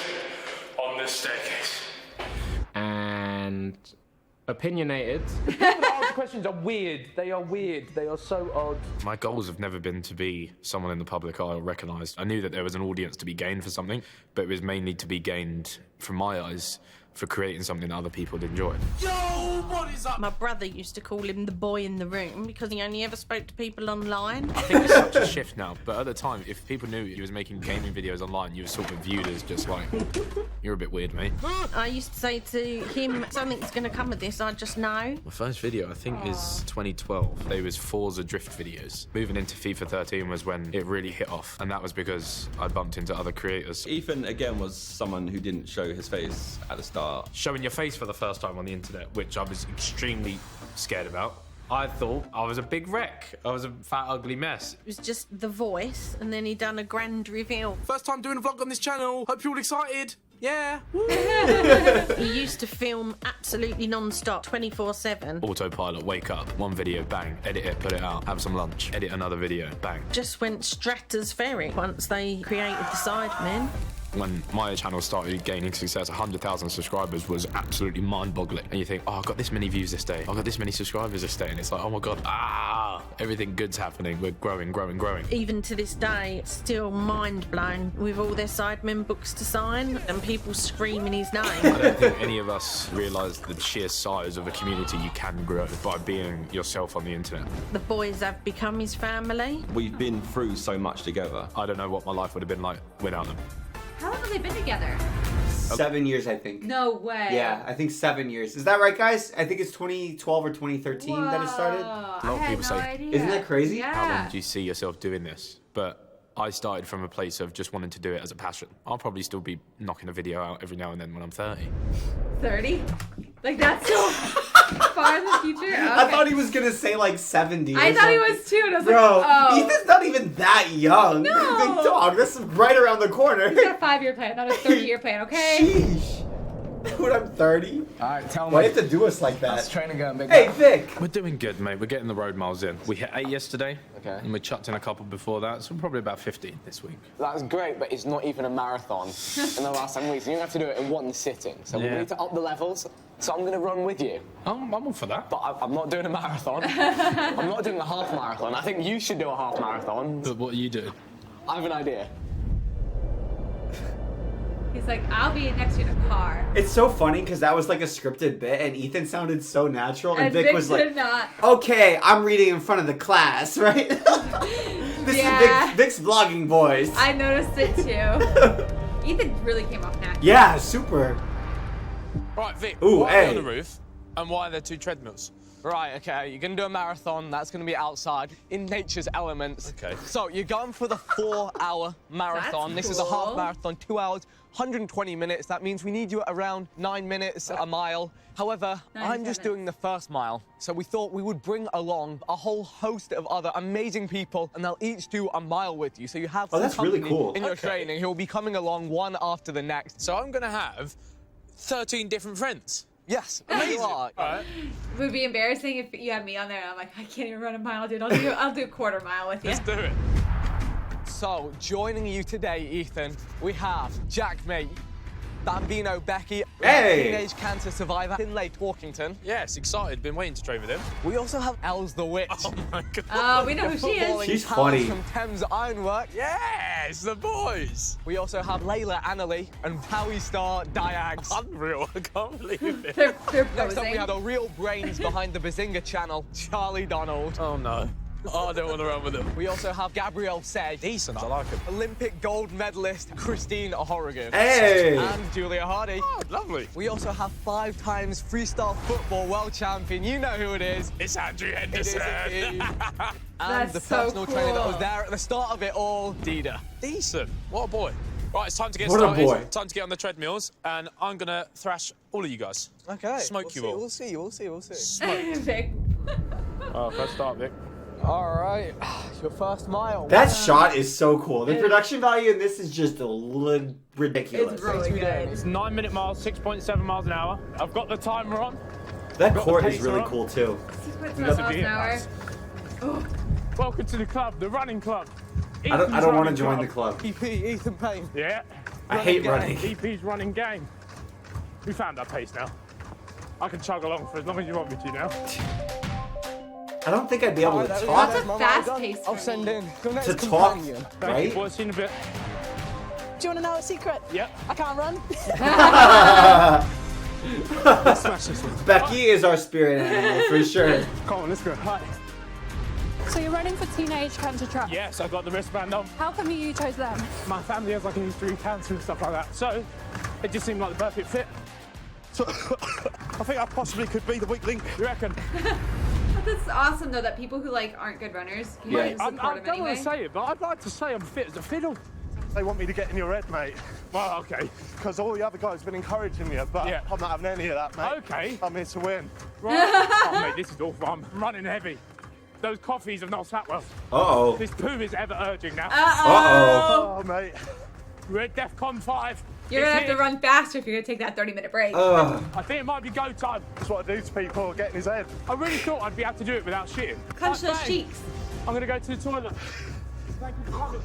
on this staircase. And opinionated. People that answer questions are weird. They are weird. They are so odd. My goals have never been to be someone in the public eye or recognised. I knew that there was an audience to be gained for something, but it was mainly to be gained, from my eyes, for creating something that other people would enjoy. Yo, what is up? My brother used to call him the boy in the room because he only ever spoke to people online. I think it's such a shift now, but at the time, if people knew he was making gaming videos online, you were sort of viewed as just like, you're a bit weird, mate. I used to say to him, something's going to come of this, I just know. My first video, I think, is 2012. They was Forza drift videos. Moving into FIFA 13 was when it really hit off, and that was because I bumped into other creators. Ethan, again, was someone who didn't show his face at the start. Showing your face for the first time on the internet, which I was extremely scared about. I thought I was a big wreck. I was a fat, ugly mess. It was just the voice, and then he'd done a grand reveal. First time doing a vlog on this channel. Hope you're all excited. Yeah. He used to film absolutely non-stop, 24/7. Autopilot, wake up, one video, bang, edit it, put it out, have some lunch, edit another video, bang. Just went stratospheric once they created the Sidemen. When my channel started gaining success, 100,000 subscribers was absolutely mind-boggling. And you think, oh, I got this many views this day. I got this many subscribers this day. And it's like, oh my God, everything good's happening. We're growing, growing, growing. Even to this day, still mind blown with all their Sidemen books to sign and people screaming his name. I don't think any of us realise the sheer size of a community you can grow by being yourself on the internet. The boys have become his family. We've been through so much together. I don't know what my life would have been like without them. How long have they been together? 7 years, I think. No way. Yeah, I think 7 years. Is that right, guys? I think it's 2012 or 2013 that it started. A lot of people say, isn't that crazy? Yeah. How long do you see yourself doing this? But I started from a place of just wanting to do it as a passion. I'll probably still be knocking a video out every now and then when I'm 30. 30? Like, that's so far in the future? Okay. I thought he was going to say like 70. I thought he was too, and I was Bro, like, oh. Ethan's not even that young. No. Big dog, this is right around the corner. He's got a 5-year plan, not a 30-year plan, okay? Sheesh. Dude, I'm 30. Alright, tell me. Why do you have to do us like that? How's training going, big Hey, guy? Vic. We're doing good, mate. We're getting the road miles in. We hit 8 yesterday. Okay. And we chucked in a couple before that, so we're probably about 15 this week. That's great, but it's not even a marathon in the last 7 weeks. You're going to have to do it in one sitting. So we need to up the levels. So I'm going to run with you. I'm all for that. But I'm not doing a marathon. I'm not doing a half marathon. I think you should do a half marathon. But what are you doing? I have an idea. He's like, I'll be next to you in a car. It's so funny because that was like a scripted bit and Ethan sounded so natural and Vic was did like, not. okay, I'm reading in front of the class, right? This is Vic's vlogging voice. I noticed it too. Ethan really came off natural. Yeah, super. Right, Vic, Ooh, why are hey. you on the roof and why are there 2 treadmills? Right, okay, you're going to do a marathon. That's going to be outside in nature's elements. Okay. So you're going for the 4-hour marathon. That's This is a half cool. marathon, 2 hours, 120 minutes. That means we need you at around 9 minutes a mile. However, I'm just doing the first mile. So we thought we would bring along a whole host of other amazing people and they'll each do a mile with you. So you have some that's really company cool. in your training who will be coming along one after the next. So I'm going to have 13 different friends. Yes, Amazing. you are. Right. It would be embarrassing if you had me on there and I'm like, I can't even run a mile, dude. I'll do a quarter mile with you. Let's do it. So, joining you today, Ethan, we have Jack, mate. Bambino Becky, Hey! teenage cancer survivor Finlay Torkington. Yes, excited. Been waiting to train with him. We also have Els the Witch. Oh my god. We know who she is. She's talent funny. From Thames Ironwork. Yes, the boys. We also have Layla Annalie and Howie Star Diags. Unreal. I can't believe it. They're Next up, we posing. have the real brains behind the Behzinga channel, Charlie Donald. Oh no. Oh, I don't want to run with him. We also have Gabrielle Seg. Decent, I like him. Olympic gold medalist Christine Horrigan. Hey! And Julia Hardy. Oh, lovely. We also have 5 times freestyle football world champion. You know who it is. It's Andrew It is Henderson. indeed. And That's the so personal trainer that was cool. there at the start of it all, Dida. Decent. What a boy. Right, it's time to get What a started. boy. Time to get on the treadmills, and I'm gonna thrash all of you guys. Okay. Smoke you all. We'll see. Vic. Oh, first start, Vic. All right, your first mile. That shot is so cool. The production value in this is just a little ridiculous. It's really good. It's 9-minute miles, 6.7 miles an hour. I've got the timer on. That Got court the is pacer really on. cool too. 6.7 miles an hour. Oh. Welcome to the club, the running club. I don't want to join the club. EP, Ethan Payne. Yeah. I hate running. EP's running game. We found our pace now. I can chug along for as long as you want me to now. I don't think I'd be able to That's talk. a fast pace. I'll send in your next To talk, companion. Thank you, right? boys. See you in a bit. Do you want to know a secret? Yep. I can't run. Smash this one. Becky is our spirit animal for sure. Come on, let's go. Hi. So you're running for Teenage Cancer Trust. Yes, I've got the wristband on. How come you chose them? My family has like a history of cancer and stuff like that. So, it just seemed like the perfect fit. So, I think I possibly could be the weak link. You reckon? That's awesome though that people who like aren't good runners can Yeah. support I them don't want anyway. to say it, but I'd like to say I'm fit as a fiddle. They want me to get in your head, mate. Well, okay. Because all the other guys have been encouraging you, but Yeah. I'm not having any of that, mate. Okay. I'm here to win. Right. Oh, mate, this is awful. I'm running heavy. Those coffees have not sat well. Uh-oh. This poo is ever urging now. Uh-oh. Oh, mate. We're at DEFCON 5. You're gonna It's have to here. run faster if you're gonna take that 30-minute break. Ugh. I think it might be go time. That's what I do to people, get in his head. I really thought I'd be able to do it without shitting. Clench Like, those bang. cheeks. I'm gonna go to the toilet. Thank you for coming.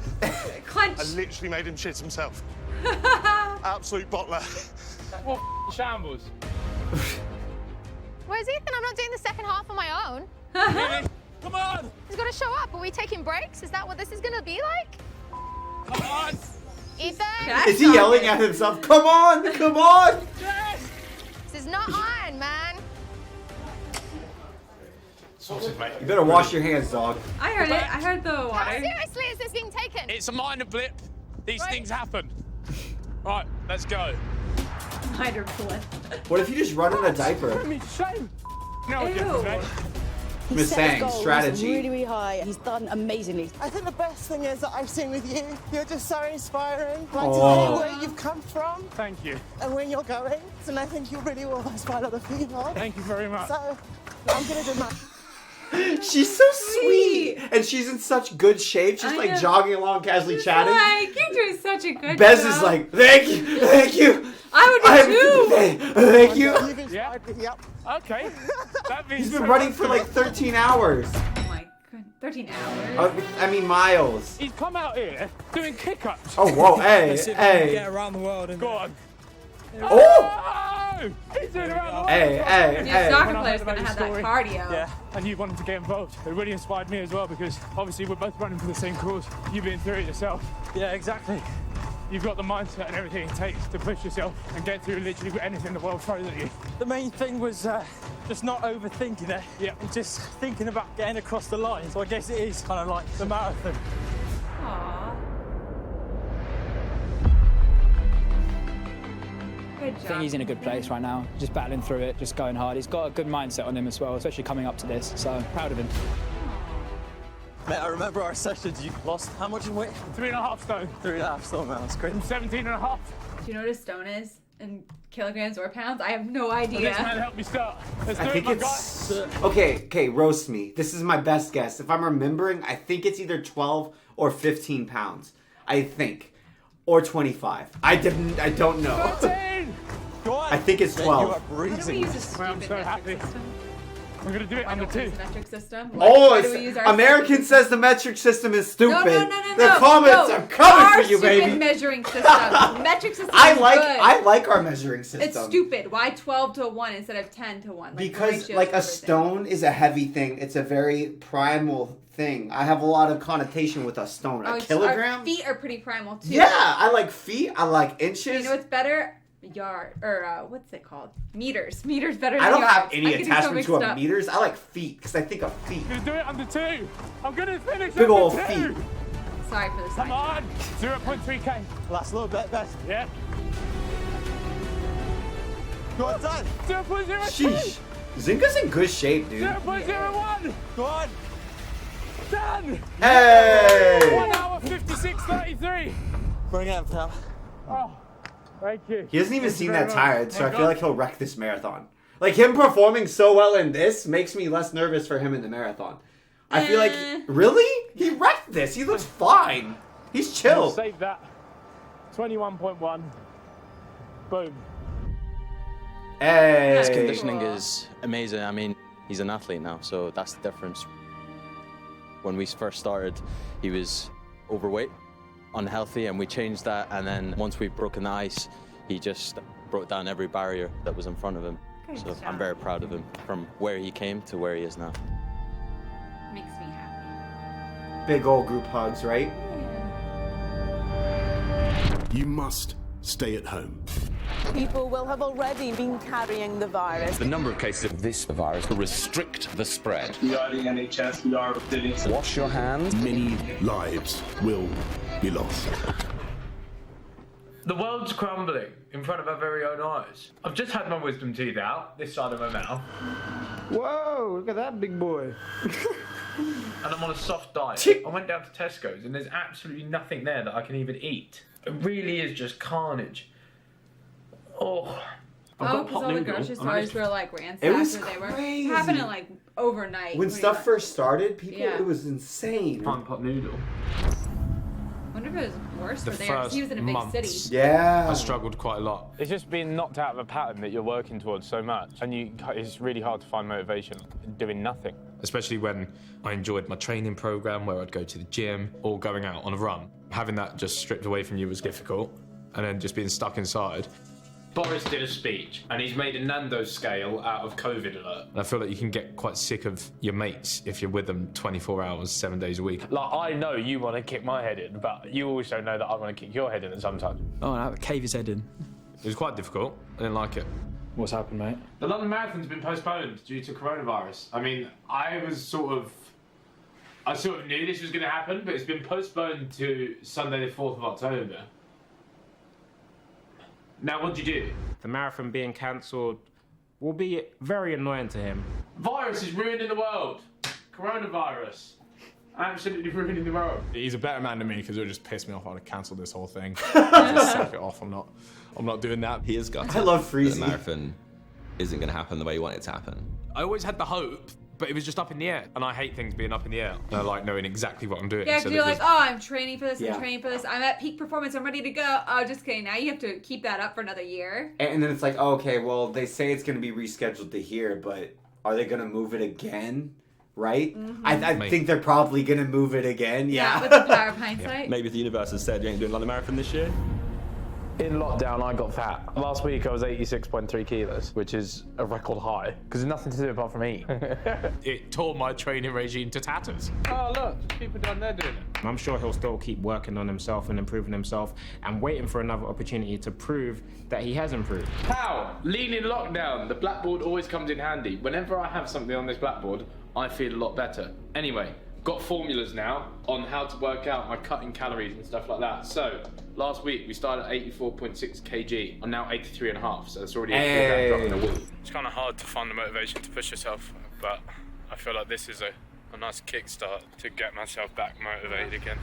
Clench. I literally made him shit himself. Absolute bottler. What shambles? Where's Ethan? I'm not doing the second half on my own. Really? Come on! He's got to show up. Are we taking breaks? Is that what this is going to be like? Come on! Ethan? Is he yelling at himself? Come on! Come on! This is not on, man. You better wash your hands, dog. I heard it. I heard the How water. seriously is this being taken? It's a minor blip. These Right. things happen. Right, let's go. Minor blip. What if you just run in a diaper? Put me to shame. No, Ew. different, mate. Miss Sang, strategy. really, really high. He's done amazingly. I think the best thing is that I've seen with you, you're just so inspiring. Like Oh. to see where you've come from Thank you. and where you're going. And I think you really will inspire other people. Thank you very much. So I'm gonna do my. She's so sweet, and she's in such good shape. She's I like know. jogging along, casually chatting. Like, you're doing such a good Bez job. is like, thank you, thank you. I would do too. Thank you. You've Yeah. inspired me. Yep. Okay. That means He's been so running much for to like me. 13 hours. Oh my god, 13 hours. I mean miles. He's come out here doing kick-ups. Oh whoa, hey, hey. around the world. And Go on. Oh! He's doing around the world. Hey, hey, Your hey. soccer When I player's heard gonna about have your that story, cardio. Yeah, and you wanted to get involved. It really inspired me as well because obviously we're both running for the same cause. You've been through it yourself. yeah, exactly. You've got the mindset and everything it takes to push yourself and get through literally anything the world throws at you. The main thing was just not overthinking it. Yeah. And just thinking about getting across the line. So I guess it is kind of like the marathon. Aww. Good I job. think he's in a good place right now, just battling through it, just going hard. He's got a good mindset on him as well, especially coming up to this. So I'm proud of him. Mate, I remember our sessions. You lost how much in weight? 3.5 stone 3.5 stone, man. That's great. from 17.5. Do you know what a stone is in kilograms or pounds? I have no Well, idea. this man helped me start. Let's I do it, think my it's guy. okay. Roast me. This is my best guess. If I'm remembering, I think it's either 12 or 15 pounds. I think, or 25. I don't know. 13. Go on. I think it's Mate, 12. You are Why don't we breezing. use a Well, I'm stupid so metric happy. system? We're gonna do it under 2. Metric system. Oh, American says the metric system is stupid. No. The comments are coming for you, baby. Measuring system. Metric system. I like our measuring system. It's stupid. Why 12 to 1 instead of 10 to 1? Because like a stone is a heavy thing. It's a very primal thing. I have a lot of connotation with a stone. A kilogram. Our feet are pretty primal too. Yeah, I like feet. I like inches. You know what's better? Yard or what's it called? Meters. Meters better than I don't yards. have any attachment to a meters. I like feet because I think of feet. I'm gonna do it under 2. I'm gonna finish big old under 2. feet. Sorry for the Come on. 0.3k. Last little bit, Ben. Yeah. Go on, done. 0.02. Sheesh. Zinga's in good shape, dude. 0.01. Go on. Done. Hey. 1 hour 56:33. Bring it, pal. Oh. Thank you. He hasn't even seen that tired, so I feel like he'll wreck this marathon. Like him performing so well in this makes me less nervous for him in the marathon. I feel like really? He wrecked this. He looks fine. He's chill. Save that. 21.1. Boom. Hey. His conditioning is amazing. I mean, he's an athlete now, so that's the difference. When we first started, he was overweight, unhealthy, and we changed that. And then once we've broken the ice, he just broke down every barrier that was in front of him. So I'm very proud of him from where he came to where he is now. Makes me happy. Big old group hugs, right? You must stay at home. People will have already been carrying the virus. The number of cases of this virus will restrict the spread. We are the NHS, we are the... Wash your hands. Many lives will be lost. The world's crumbling in front of our very own eyes. I've just had my wisdom teeth out, this side of my mouth. Whoa, look at that big boy. And I'm on a soft diet. I went down to Tesco's and there's absolutely nothing there that I can even eat. It really is just carnage. Oh. Because all the grocery stores were like ransacked. It was they were crazy. happening like overnight. When stuff first started, people, Yeah. it was insane. Pot noodle. I wonder if it was worse for there because he was in a big city. I struggled quite a lot. It's just being knocked out of a pattern that you're working towards so much, and it's really hard to find motivation doing nothing. Especially when I enjoyed my training program where I'd go to the gym or going out on a run. Having that just stripped away from you was difficult, and then just being stuck inside. Boris did a speech, and he's made a Nando's scale out of COVID alert. And I feel like you can get quite sick of your mates if you're with them 24 hours, 7 days a week. Like, I know you want to kick my head in, but you also know that I want to kick your head in at some time. Oh, no, cave his head in. It was quite difficult. I didn't like it. What's happened, mate? The London Marathon's been postponed due to coronavirus. I mean, I sort of knew this was going to happen, but it's been postponed to Sunday the 4th of October. Now, what'd you do? The marathon being cancelled will be very annoying to him. Virus is ruining the world. Coronavirus. Absolutely ruining the world. He's a better man than me because it would just piss me off. I'd have cancelled this whole thing. Just sack it off. I'm not doing that. He is gutted. I love Freezy. The marathon isn't going to happen the way you want it to happen. I always had the hope, but it was just up in the air. And I hate things being up in the air. And I like knowing exactly what I'm doing. Yeah, because you're like, oh, I'm training for this, Yeah. I'm training for this, I'm at peak performance, I'm ready to go. Oh, just kidding. Now you have to keep that up for another year. And then it's like, oh, okay, well, they say it's going to be rescheduled to here, but are they going to move it again? Right? Mm-hmm. I think they're probably going to move it again. Yeah. With the power of hindsight. Maybe if the universe has said you ain't doing London Marathon this year. In lockdown, I got fat. Last week, I was 86.3 kilos, which is a record high, because there's nothing to do apart from eat. It tore my training regime to tatters. Oh, look, people down there doing it. I'm sure he'll still keep working on himself and improving himself and waiting for another opportunity to prove that he has improved. How? Lean in lockdown. The blackboard always comes in handy. Whenever I have something on this blackboard, I feel a lot better. Anyway, got formulas now on how to work out my cutting calories and stuff like that. So, last week we started at 84.6 kg. I'm now 83.5, so that's already a 4 gram drop in a week. It's kind of hard to find the motivation to push yourself, but I feel like this is a nice kickstart to get myself back motivated again.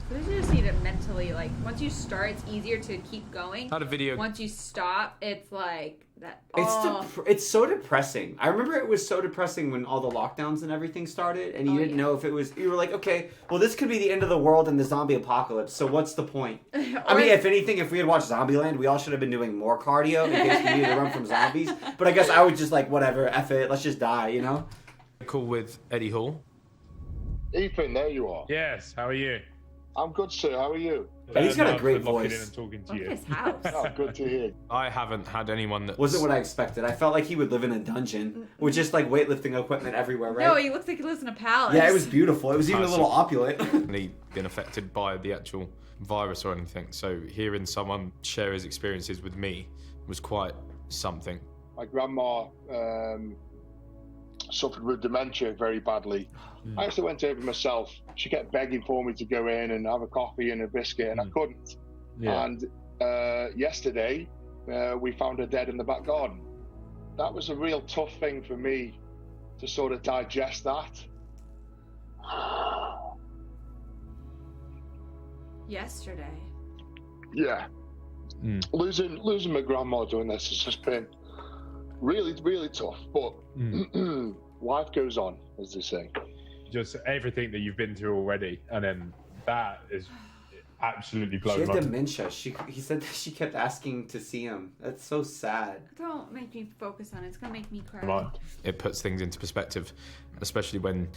So you just need to mentally, like, once you start, it's easier to keep going. Had a video. Once you stop, it's like that. It's so depressing. I remember it was so depressing when all the lockdowns and everything started, and you didn't know if it was. You were like, okay, well, this could be the end of the world and the zombie apocalypse. So what's the point? I mean, if anything, if we had watched Zombieland, we all should have been doing more cardio in case we needed to run from zombies. But I guess I was just like, whatever, F it, let's just die, you know? Cool with Eddie Hall. Ethan, there you are. Yes, how are you? I'm good, sir. How are you? He's got a great locking voice. in and talking to Look you. at his house. Oh, good to hear. I haven't had anyone that Wasn't what I expected. I felt like he would live in a dungeon with just like weightlifting equipment everywhere, right? No, he looks like he lives in a palace. Yeah, it was beautiful. It was even a little opulent. really been affected by the actual virus or anything. So hearing someone share his experiences with me was quite something. My grandma suffered with dementia very badly. I actually went over myself. She kept begging for me to go in and have a coffee and a biscuit, and I couldn't. Yeah. And yesterday, we found her dead in the back garden. That was a real tough thing for me to sort of digest that. Yesterday. Yeah. Losing my grandma doing this has just been really, really tough. But life goes on, as they say. Just everything that you've been through already, and then that is absolutely She blown had up. dementia. He said that she kept asking to see him. That's so sad. Don't make me focus on it. It's gonna make me cry. Right. It puts things into perspective, especially when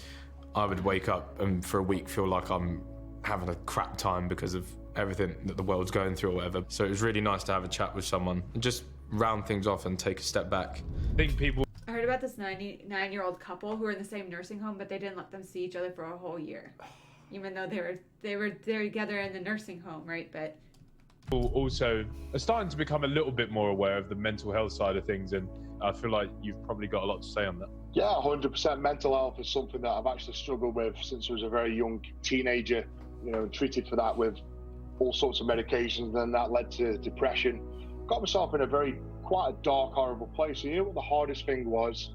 I would wake up and for a week feel like I'm having a crap time because of everything that the world's going through or whatever. So it was really nice to have a chat with someone and just round things off and take a step back. I think people... I heard about this 99-year-old couple who were in the same nursing home, but they didn't let them see each other for a whole year, even though they were together in the nursing home, right? But People also are starting to become a little bit more aware of the mental health side of things, and I feel like you've probably got a lot to say on that. Yeah, 100%. Mental health is something that I've actually struggled with since I was a very young teenager, you know, treated for that with all sorts of medications, and then that led to depression. Got myself in quite a dark, horrible place. And you know what the hardest thing was?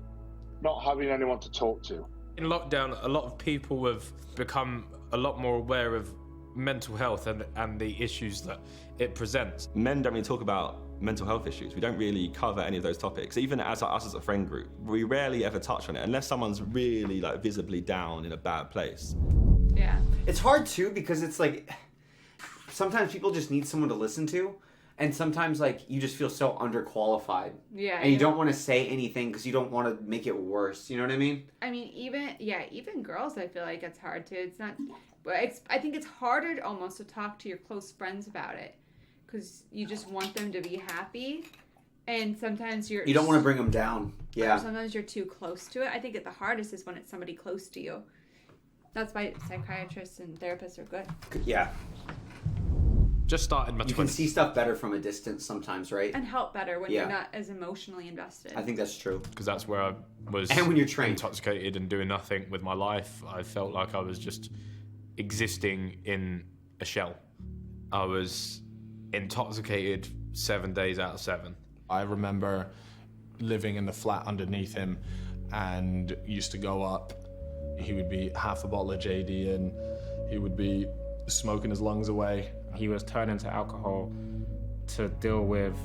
Not having anyone to talk to. In lockdown, a lot of people have become a lot more aware of mental health and the issues that it presents. Men don't really talk about mental health issues. We don't really cover any of those topics. Even as us as a friend group, we rarely ever touch on it unless someone's really like visibly down in a bad place. yeah. It's hard too because it's like sometimes people just need someone to listen to, and sometimes like you just feel so underqualified. Yeah, And you yeah. don't want to say anything because you don't want to make it worse. You know what I mean? I mean, even girls, I feel like it's hard to. It's not. But I think it's harder almost to talk to your close friends about it, because you just want them to be happy, and sometimes you don't want to bring them down. Yeah. Sometimes you're too close to it. I think the hardest is when it's somebody close to you. That's why psychiatrists and therapists are good. Yeah. Just started my You can see stuff better from a distance sometimes, right? And help better when Yeah. you're not as emotionally invested. I think that's true. Because that's where I was And when you're trained. intoxicated and doing nothing with my life. I felt like I was just existing in a shell. I was intoxicated 7 days out of 7. I remember living in the flat underneath him and used to go up. He would be half a bottle of JD and he would be smoking his lungs away. He was turning to alcohol to deal with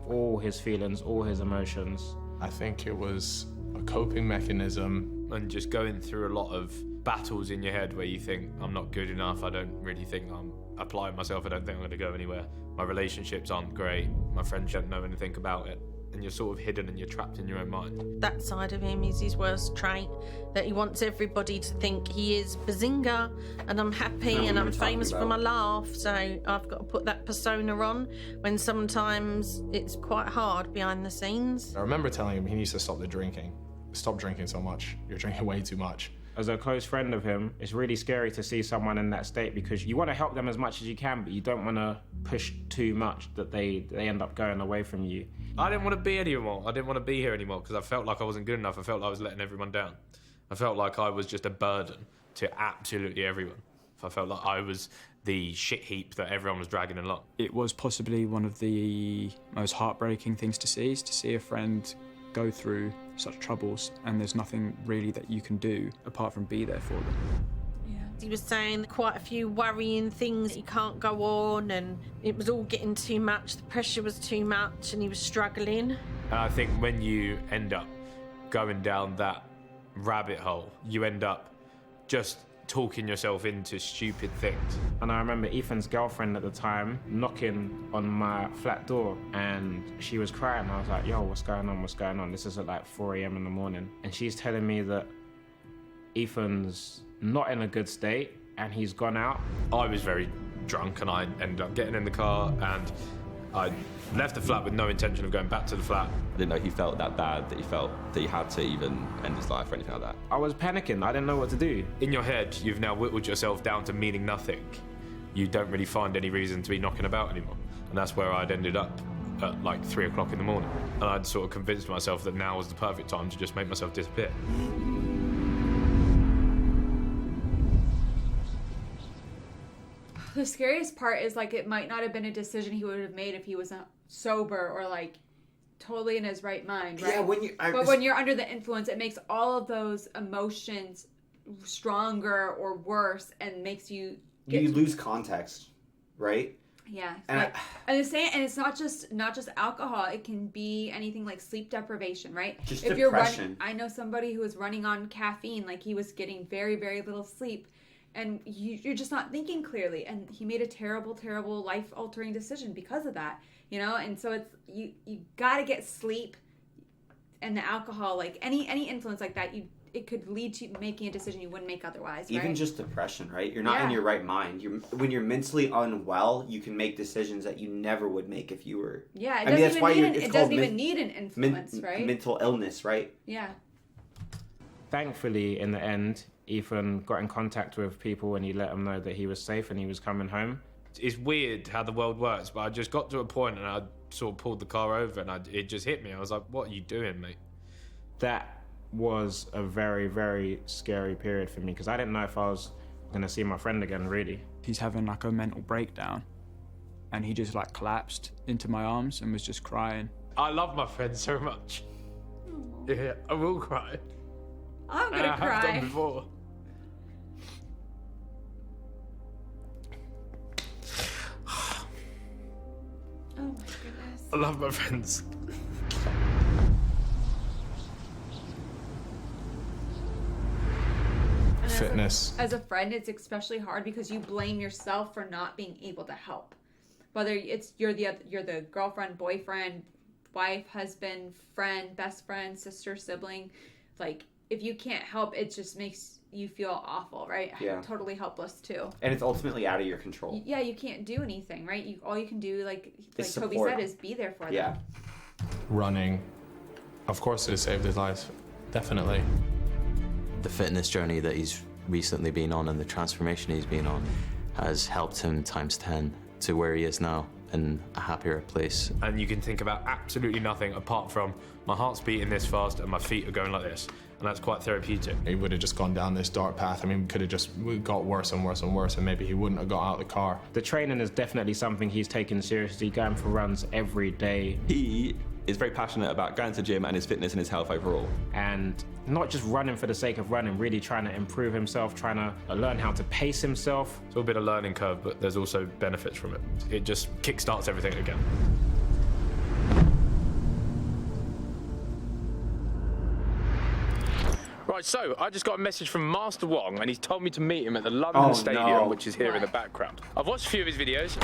all his feelings, all his emotions. I think it was a coping mechanism. And just going through a lot of battles in your head where you think, I'm not good enough, I don't really think I'm applying myself, I don't think I'm going to go anywhere. My relationships aren't great, my friends don't know anything about it. And you're sort of hidden and you're trapped in your own mind. That side of him is his worst trait, that he wants everybody to think he is Behzinga and I'm happy and I'm famous for my laugh, so I've got to put that persona on when sometimes it's quite hard behind the scenes. I remember telling him he needs to stop the drinking. Stop drinking so much. You're drinking way too much. As a close friend of him, it's really scary to see someone in that state because you want to help them as much as you can, but you don't want to push too much that they end up going away from you. I didn't want to be anymore. I didn't want to be here anymore because I felt like I wasn't good enough. I felt like I was letting everyone down. I felt like I was just a burden to absolutely everyone. I felt like I was the shit heap that everyone was dragging along. It was possibly one of the most heartbreaking things to see, is to see a friend go through such troubles and there's nothing really that you can do apart from be there for them. Yeah. He was saying quite a few worrying things. He can't go on, and it was all getting too much. The pressure was too much, and he was struggling. And I think when you end up going down that rabbit hole, you end up just talking yourself into stupid things. And I remember Ethan's girlfriend at the time knocking on my flat door, and she was crying. I was like, yo, what's going on? What's going on? This is at like 4 a.m. in the morning. And she's telling me that Ethan's not in a good state and he's gone out. I was very drunk and I ended up getting in the car and I left the flat with no intention of going back to the flat. I didn't know he felt that bad, that he felt that he had to even end his life or anything like that. I was panicking. I didn't know what to do. In your head, you've now whittled yourself down to meaning nothing. You don't really find any reason to be knocking about anymore. And that's where I'd ended up at like 3 o'clock in the morning. And I'd sort of convinced myself that now was the perfect time to just make myself disappear. The scariest part is like it might not have been a decision he would have made if he wasn't sober or like totally in his right mind, right? Yeah, when you're under the influence, it makes all of those emotions stronger or worse, and makes you you lose context, right? Yeah, And and it's not just alcohol. It can be anything like sleep deprivation, right? Just if depression. you're running, I know somebody who was running on caffeine, like he was getting very, very little sleep. And you're just not thinking clearly, and he made a terrible, terrible, life-altering decision because of that, you know. And so it's you got to get sleep, and the alcohol, like any influence like that, it could lead to making a decision you wouldn't make otherwise. Even right? just depression, right? You're not in your right mind. When you're mentally unwell, you can make decisions that you never would make if you were. Yeah, it doesn't even need an influence, right? Mental illness, right? Yeah. Thankfully, in the end, Ethan got in contact with people and he let them know that he was safe and he was coming home. It's weird how the world works, but I just got to a point and I sort of pulled the car over and it just hit me. I was like, what are you doing, mate? That was a very, very scary period for me because I didn't know if I was going to see my friend again, really. He's having like a mental breakdown and he just like collapsed into my arms and was just crying. I love my friend so much. Yeah, I will cry. I'm gonna cry. I have done before. Oh my goodness. I love my friends. Fitness. As a friend, it's especially hard because you blame yourself for not being able to help. Whether it's you're the girlfriend, boyfriend, wife, husband, friend, best friend, sister, sibling, like if you can't help, it just makes you feel awful, right? Yeah. Totally helpless too. And it's ultimately out of your control. Yeah, you can't do anything, right? All you can do, like Toby support. said, is be there for them. Yeah. Running. Of course it saved his life. Definitely. The fitness journey that he's recently been on and the transformation he's been on has helped him times 10 to where he is now in a happier place. And you can think about absolutely nothing apart from my heart's beating this fast and my feet are going like this. And that's quite therapeutic. He would have just gone down this dark path. I mean, we could have just got worse and worse and worse, and maybe he wouldn't have got out of the car. The training is definitely something he's taken seriously, going for runs every day. He is very passionate about going to the gym and his fitness and his health overall. And not just running for the sake of running, really trying to improve himself, trying to learn how to pace himself. It's all a bit of a learning curve, but there's also benefits from it. It just kickstarts everything again. Right, so I just got a message from Master Wong, and he's told me to meet him at the London Stadium, which is here in the background. I've watched a few of his videos.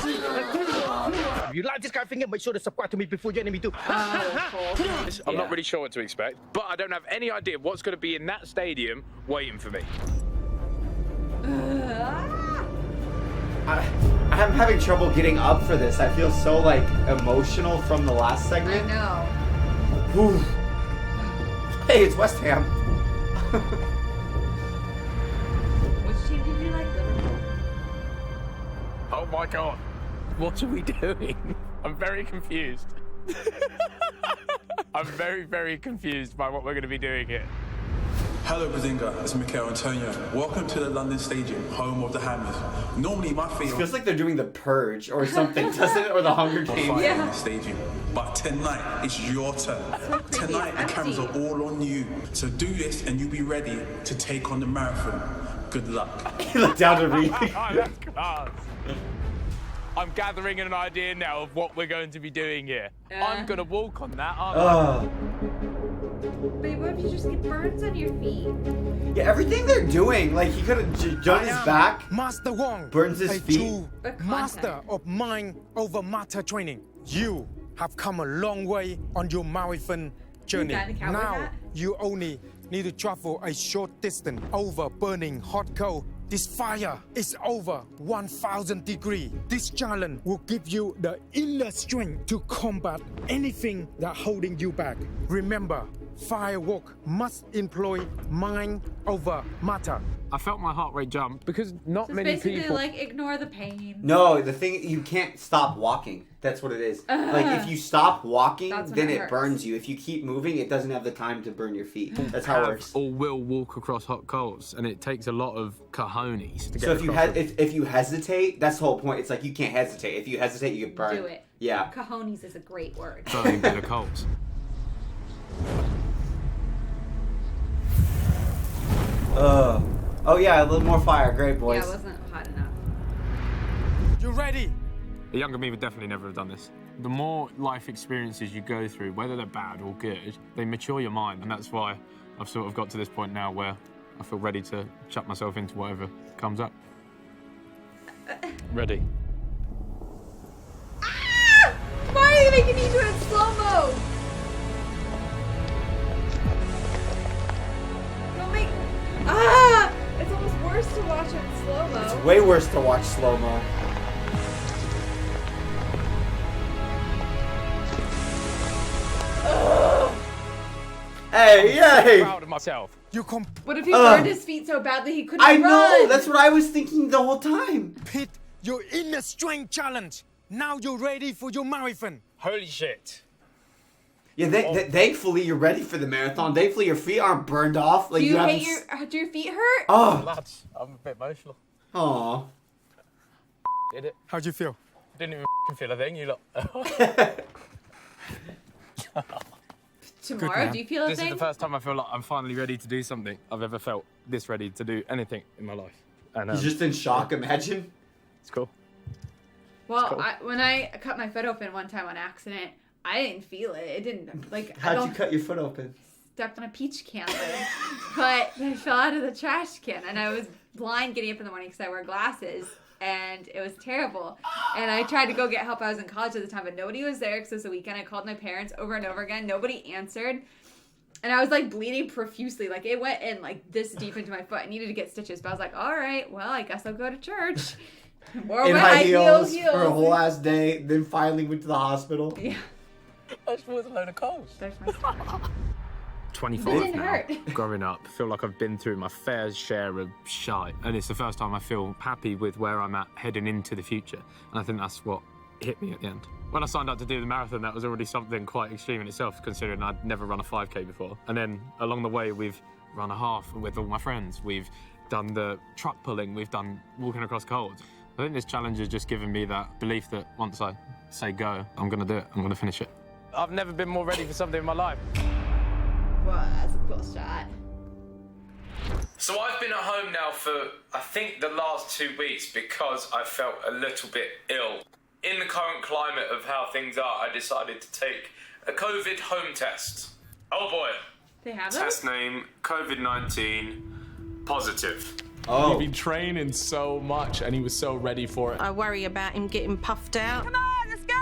If you like this kind of thing, make sure to subscribe to me before joining me too. I'm not really sure what to expect, but I don't have any idea what's going to be in that stadium waiting for me. I'm having trouble getting up for this. I feel so like emotional from the last segment. I know. Whew. Hey, it's West Ham. Which team did you like, Liverpool? Oh my god. What are we doing? I'm very confused. I'm very, very confused by what we're going to be doing here. Hello Behzinga, it's Mikel Antonio. Welcome to the London Stadium, home of the Hammers. Normally my favorite... It feels like they're doing The Purge or something, doesn't it? Or The Hunger Games. Yeah. Stadium. But tonight, it's your turn. Tonight, the cameras are all on you. So do this and you'll be ready to take on the marathon. Good luck. He looked down at me. That's class. I'm gathering an idea now of what we're going to be doing here. I'm going to walk on that, aren't I? But what if you just get burns on your feet? Yeah, everything they're doing, like he could have done his back, Master Wong, burns his a feet. true master of mind over matter training. You have come a long way on your marathon journey. guy in the cowboy Now hat? you only need to travel a short distance over burning hot coal. This fire is over 1,000 degrees. This challenge will give you the inner strength to combat anything that's holding you back. Remember, firework must employ mind over matter. I felt my heart rate jump because not So it's many basically people. like ignore the pain. No, the thing, you can't stop walking. That's what it is. Like if you stop walking, That's when then it it hurts. burns you. If you keep moving, it doesn't have the time to burn your feet. That's how it works. Or will walk across hot coals, and it takes a lot of cojones to get So if you across if you hesitate, that's the whole point. It's like you can't hesitate. If you hesitate, you get burned. Do it. Yeah. Cajones is a great word. burning the coals. Oh yeah, a little more fire. Great, boys. Yeah, it wasn't hot enough. You ready? A younger me would definitely never have done this. The more life experiences you go through, whether they're bad or good, they mature your mind, and that's why I've sort of got to this point now where I feel ready to chuck myself into whatever comes up. Ready. Why are you making me do it in slow-mo? Don't make... It's almost worse to watch it in slow-mo. It's way worse to watch slow-mo. Hey, yay! I'm proud of myself. What if he burned his feet so badly he couldn't I run? know! That's what I was thinking the whole time. Pit your inner strength challenge. Now you're ready for your marathon. Holy shit. Yeah, thankfully you're ready for the marathon. Thankfully your feet aren't burned off. Like Do you haven't hate do your feet hurt? Oh. Lads, I'm a bit emotional. Aw. Did it? How'd you feel? Didn't even feel a thing, you lot. Tomorrow, do you feel a This thing? is the first time I feel like I'm finally ready to do something I've ever felt this ready to do anything in my life. And He's just in shock, imagine. It's cool. Well, cool. when I cut my foot open one time on accident, I didn't feel it. It didn't, like... How'd you cut your foot open? Stepped on a peach can lid, but I fell out of the trash can, and I was blind getting up in the morning because I wear glasses, and it was terrible. And I tried to go get help. I was in college at the time, but nobody was there because it was the weekend. I called my parents over and over again. Nobody answered. And I was like bleeding profusely. Like it went in like this deep into my foot. I needed to get stitches, but I was like, all right, well, I guess I'll go to church. Wore In my high heels heels. for a whole ass day, then finally went to the hospital. Yeah. I just was a load of coals. There's my 25 It didn't now, hurt. growing up, feel like I've been through my fair share of shite, and it's the first time I feel happy with where I'm at heading into the future, and I think that's what hit me at the end. When I signed up to do the marathon, that was already something quite extreme in itself, considering I'd never run a 5K before. And then along the way, we've run a half with all my friends, we've done the truck pulling, we've done walking across coals. I think this challenge has just given me that belief that once I say go, I'm gonna do it, I'm gonna finish it. I've never been more ready for something in my life. Wow, that's a cool shot. So I've been at home now for, I think, the last 2 weeks because I felt a little bit ill. In the current climate of how things are, I decided to take a COVID home test. Oh boy. They have them? Test name, COVID-19 positive. He'd been training so much and he was so ready for it. I worry about him getting puffed out. Come on, let's go!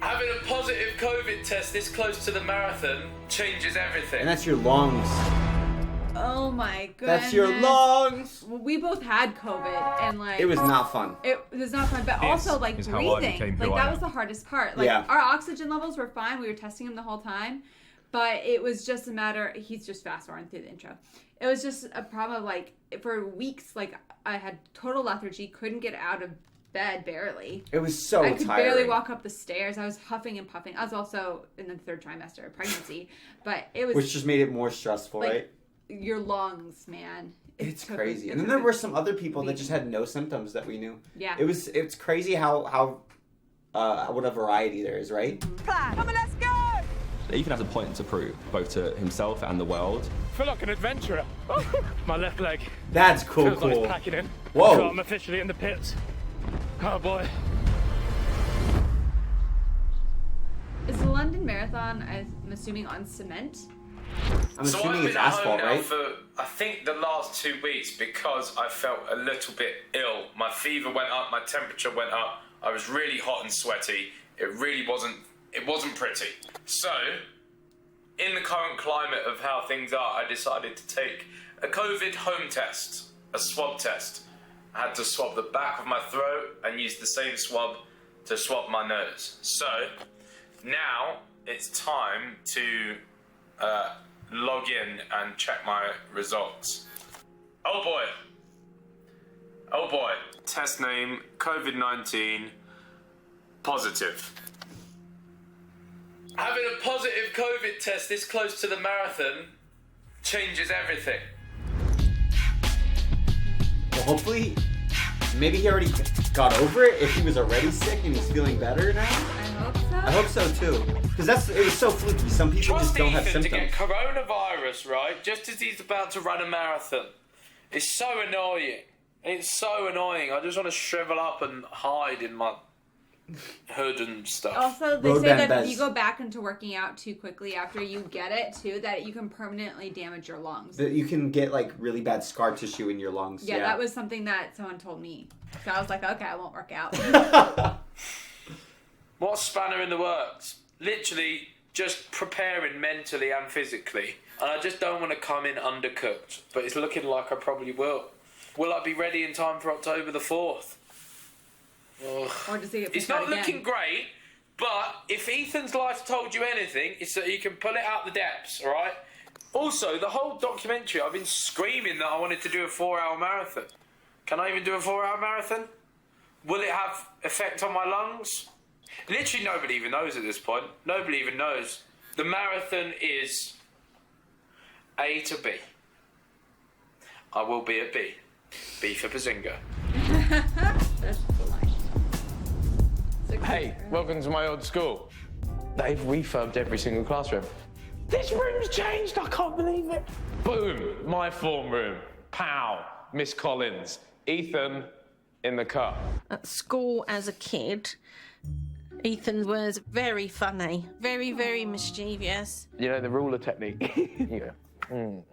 Having a positive COVID test this close to the marathon changes everything. And that's your lungs. Oh my goodness. That's your lungs. Well, we both had COVID, and like It was not fun. It was not fun, but also like is how I breathing. became Like who I that am. was the hardest part. Like Yeah. our oxygen levels were fine. We were testing him the whole time, but it was just a matter. He's just fast forwarding through the intro. It was just a problem of like for weeks. Like I had total lethargy, couldn't get out of bed barely. It was so I could tiring. barely walk up the stairs. I was huffing and puffing. I was also in the 3rd trimester of pregnancy, but it was Which just made it more stressful, like, right? your lungs, man. It's took- crazy. it And then took there a were some other people that beating. just had no symptoms that we knew. Yeah. It's crazy how what a variety there is, right? Come on, let's go! Ethan has a point to prove, both to himself and the world. I feel like an adventurer. My left leg. That's cool. Feels like it's packing in. Whoa. So I'm officially in the pits. Oh boy. Is the London Marathon, I'm assuming, on cement? I'm assuming it's asphalt, right? For, I think, the last 2 weeks because I felt a little bit ill. My fever went up, my temperature went up. I was really hot and sweaty. It really wasn't pretty. So, in the current climate of how things are, I decided to take a COVID home test, a swab test. I had to swab the back of my throat and use the same swab to swab my nose. So, now it's time to log in and check my results. Oh boy. Oh boy. Test name, COVID-19, positive. Having a positive COVID test this close to the marathon changes everything. Well, hopefully, maybe he already got over it if he was already sick and he's feeling better now. I hope so too. Because it was so fluky. Some people just don't have Ethan symptoms. to get coronavirus, right, just as he's about to run a marathon. It's so annoying. It's so annoying. I just want to shrivel up and hide in my hood and stuff. Also, they say that if you go back into working out too quickly after you get it, too, that you can permanently damage your lungs. That you can get like really bad scar tissue in your lungs. Yeah, that was something that someone told me. So I was like, okay, I won't work out. What spanner in the works? Literally just preparing mentally and physically. And I just don't want to come in undercooked. But it's looking like I probably will. Will I be ready in time for October the 4th? Ugh. Or does he get It's not looking great, but if Ethan's life told you anything, it's that you can pull it out the depths, alright? Also, the whole documentary, I've been screaming that I wanted to do a 4-hour marathon. Can I even do a 4-hour marathon? Will it have effect on my lungs? Literally nobody even knows at this point. Nobody even knows. The marathon is A to B. I will be at B. B for Behzinga. That's nice. Hey, welcome to my old school. They've refurbed every single classroom. This room's changed, I can't believe it. Boom, my form room. Pow, Miss Collins. Ethan in the car. At school as a kid, Ethan was very funny, very, very mischievous. You know the ruler technique? You go,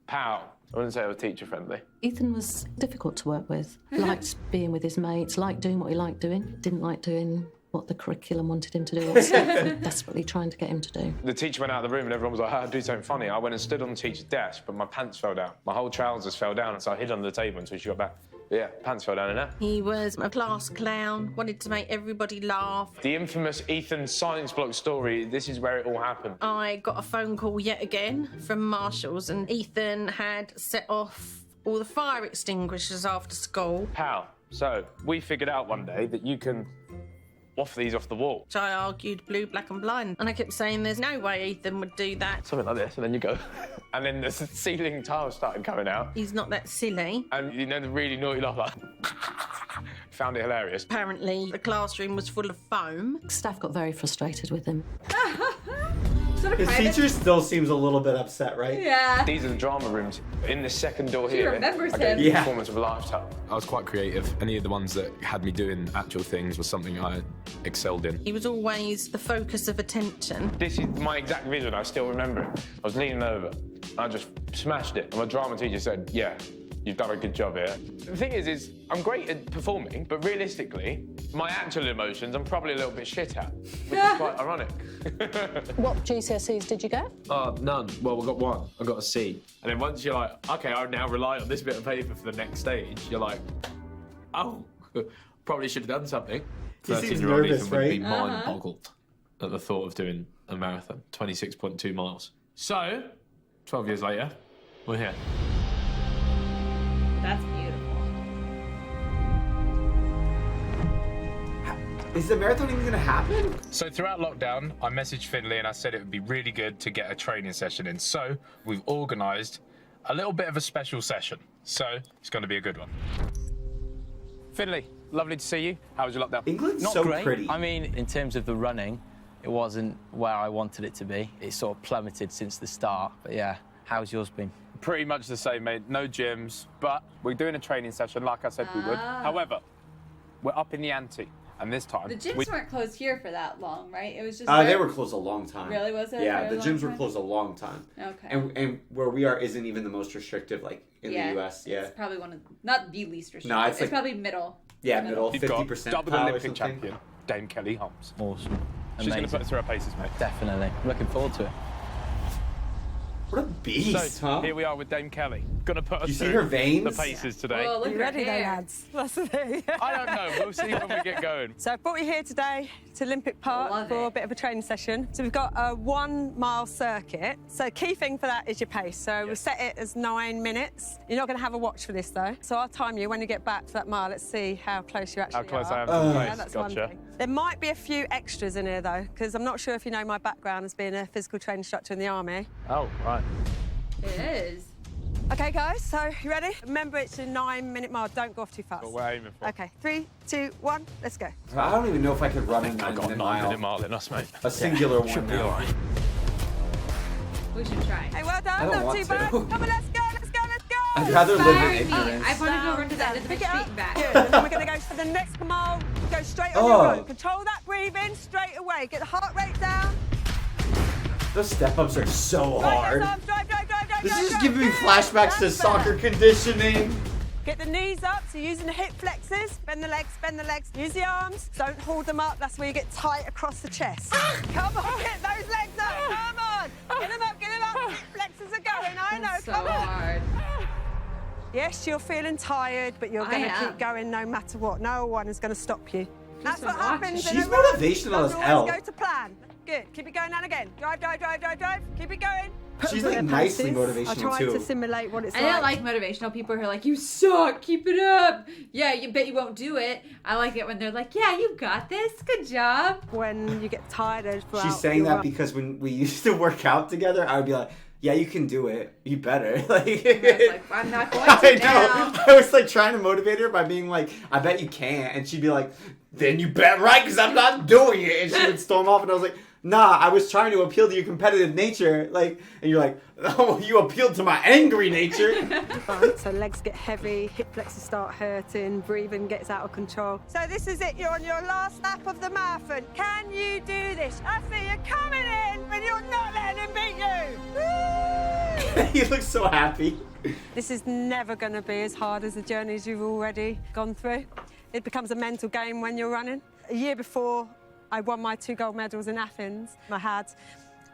pow. I wouldn't say I was teacher friendly. Ethan was difficult to work with. Liked being with his mates, liked doing what he liked doing, didn't like doing what the curriculum wanted him to do, or Steph was desperately trying to get him to do. The teacher went out of the room and everyone was like, "I'll do something funny." I went and stood on the teacher's desk, but my pants fell down. My whole trousers fell down, and so I hid under the table until she got back. But yeah, pants fell down in there. He was a class clown, wanted to make everybody laugh. The infamous Ethan science block story, this is where it all happened. I got a phone call yet again from Marshall's, and Ethan had set off all the fire extinguishers after school. How? So, we figured out one day that you can waft these off the wall. So I argued blue, black and blind. And I kept saying there's no way Ethan would do that. Something like this, and then you go. And then the ceiling tiles started coming out. He's not that silly. And you know the really naughty laugh, like... Found it hilarious. Apparently the classroom was full of foam. Staff got very frustrated with him. His teacher still seems a little bit upset, right? Yeah. These are the drama rooms. In the second door She here, remembers I gave him. the Yeah. performance of a lifetime. I was quite creative. Any of the ones that had me doing actual things was something I excelled in. He was always the focus of attention. This is my exact vision, I still remember it. I was leaning over, I just smashed it. And my drama teacher said, "Yeah, you've done a good job here." The thing is I'm great at performing, but realistically, my actual emotions I'm probably a little bit shit at, which is quite ironic. What GCSEs did you get? None. Well, we got one. I got a C. And then once you're like, okay, I now rely on this bit of paper for the next stage, you're like, oh, probably should have done something. He seems 13-year-old nervous, Ethan would right? be mind-boggled at the thought of doing a marathon, 26.2 miles. So, 12 years later, we're here. That's beautiful. Is the marathon even gonna happen? So throughout lockdown, I messaged Finley and I said it would be really good to get a training session in. So we've organised a little bit of a special session. So it's going to be a good one. Finley, lovely to see you. How was your lockdown? England's Not so great. pretty. I mean, in terms of the running, It wasn't where I wanted it to be. It sort of plummeted since the start. But yeah, how's yours been? Pretty much the same, mate. No gyms, but we're doing a training session like I said we would. However, we're up in the ante. And this time... The gyms weren't closed here for that long, right? It was just... They were closed a long time. Really? Was it? Yeah, the gyms were closed a long time. Okay. And where we are isn't even the most restrictive, like, in the U.S. Yeah. It's probably one of... Not the least restrictive. No, it's like, probably middle. Yeah, middle. 50% double Olympic champion, Dame Kelly Holmes. Awesome. She's going to put us through our paces, mate. Definitely. Looking forward to it. What a beast, so, here we are with Dame Kelly. Going to put us you through see her veins? the paces today. Are you ready, though, lads? That's the thing. I don't know. We'll see when we get going. So I brought you here today to Olympic Park for a bit of a training session. So we've got a 1 mile circuit. So key thing for that is your pace. So we'll set it as 9 minutes. You're not going to have a watch for this, though. So I'll time you when you get back to that mile. Let's see how close you actually are. How close I am to the pace. That's gotcha. one thing. There might be a few extras in here, though, because I'm not sure if you know my background as being a physical training instructor in the Army. Oh, right. It is. OK, guys, so you ready? Remember, it's a 9-minute mile. Don't go off too fast. What we're aiming for. OK, 3, 2, 1, let's go. I don't even know if I could run a 9-minute mile in us, mate. A singular one. Should be all right. We should try. Hey, well done. I don't Not want too to. bad. Come on, let's go, let's go, let's go. I'd rather live in Inspire me. ignorance. I want to go run to the end of the Pick street it up. and back. Good. And then we're going to go for the next mile. Go straight on your run. Control that breathing straight away. Get the heart rate down. Those step-ups are so hard. Drive, drive, drive, drive, drive, This drive, is drive. giving me Good. flashbacks to That's soccer better. conditioning. Get the knees up, so using the hip flexors. Bend the legs, bend the legs. Use the arms. Don't hold them up. That's where you get tight across the chest. Come on, get those legs up. Come on. Get them up, get them up. Hip flexors are going. I know. So Come on. hard. Yes, you're feeling tired, but you're going to keep going no matter what. No one is going to stop you. That's what happens in She's a run. motivational as Doesn't hell. always go to plan. Good. Keep it going down again. Drive, drive, drive, drive, drive. Keep it going. She's like nicely motivational I tried too. to simulate what it's I don't like motivational people who are like, you suck, keep it up. Yeah, you bet you won't do it. I like it when they're like, yeah, you got this, good job. When you get tired throughout She's saying your that run. because when we used to work out together, I would be like, yeah, you can do it. You better. Like, I'm not going to I now. know. I was like trying to motivate her by being like, I bet you can't. And she'd be like, then you bet right, because I'm not doing it. And she would storm off, and I was like, nah, I was trying to appeal to your competitive nature. Like, and you're like, oh, you appealed to my angry nature. So legs get heavy, hip flexors start hurting, breathing gets out of control. So this is it, you're on your last lap of the marathon. Can you do this? I see you coming in, but you're not letting them beat you. Woo! He looks so happy. This is never going to be as hard as the journeys you've already gone through. It becomes a mental game when you're running. A year before I won my 2 gold medals in Athens, I had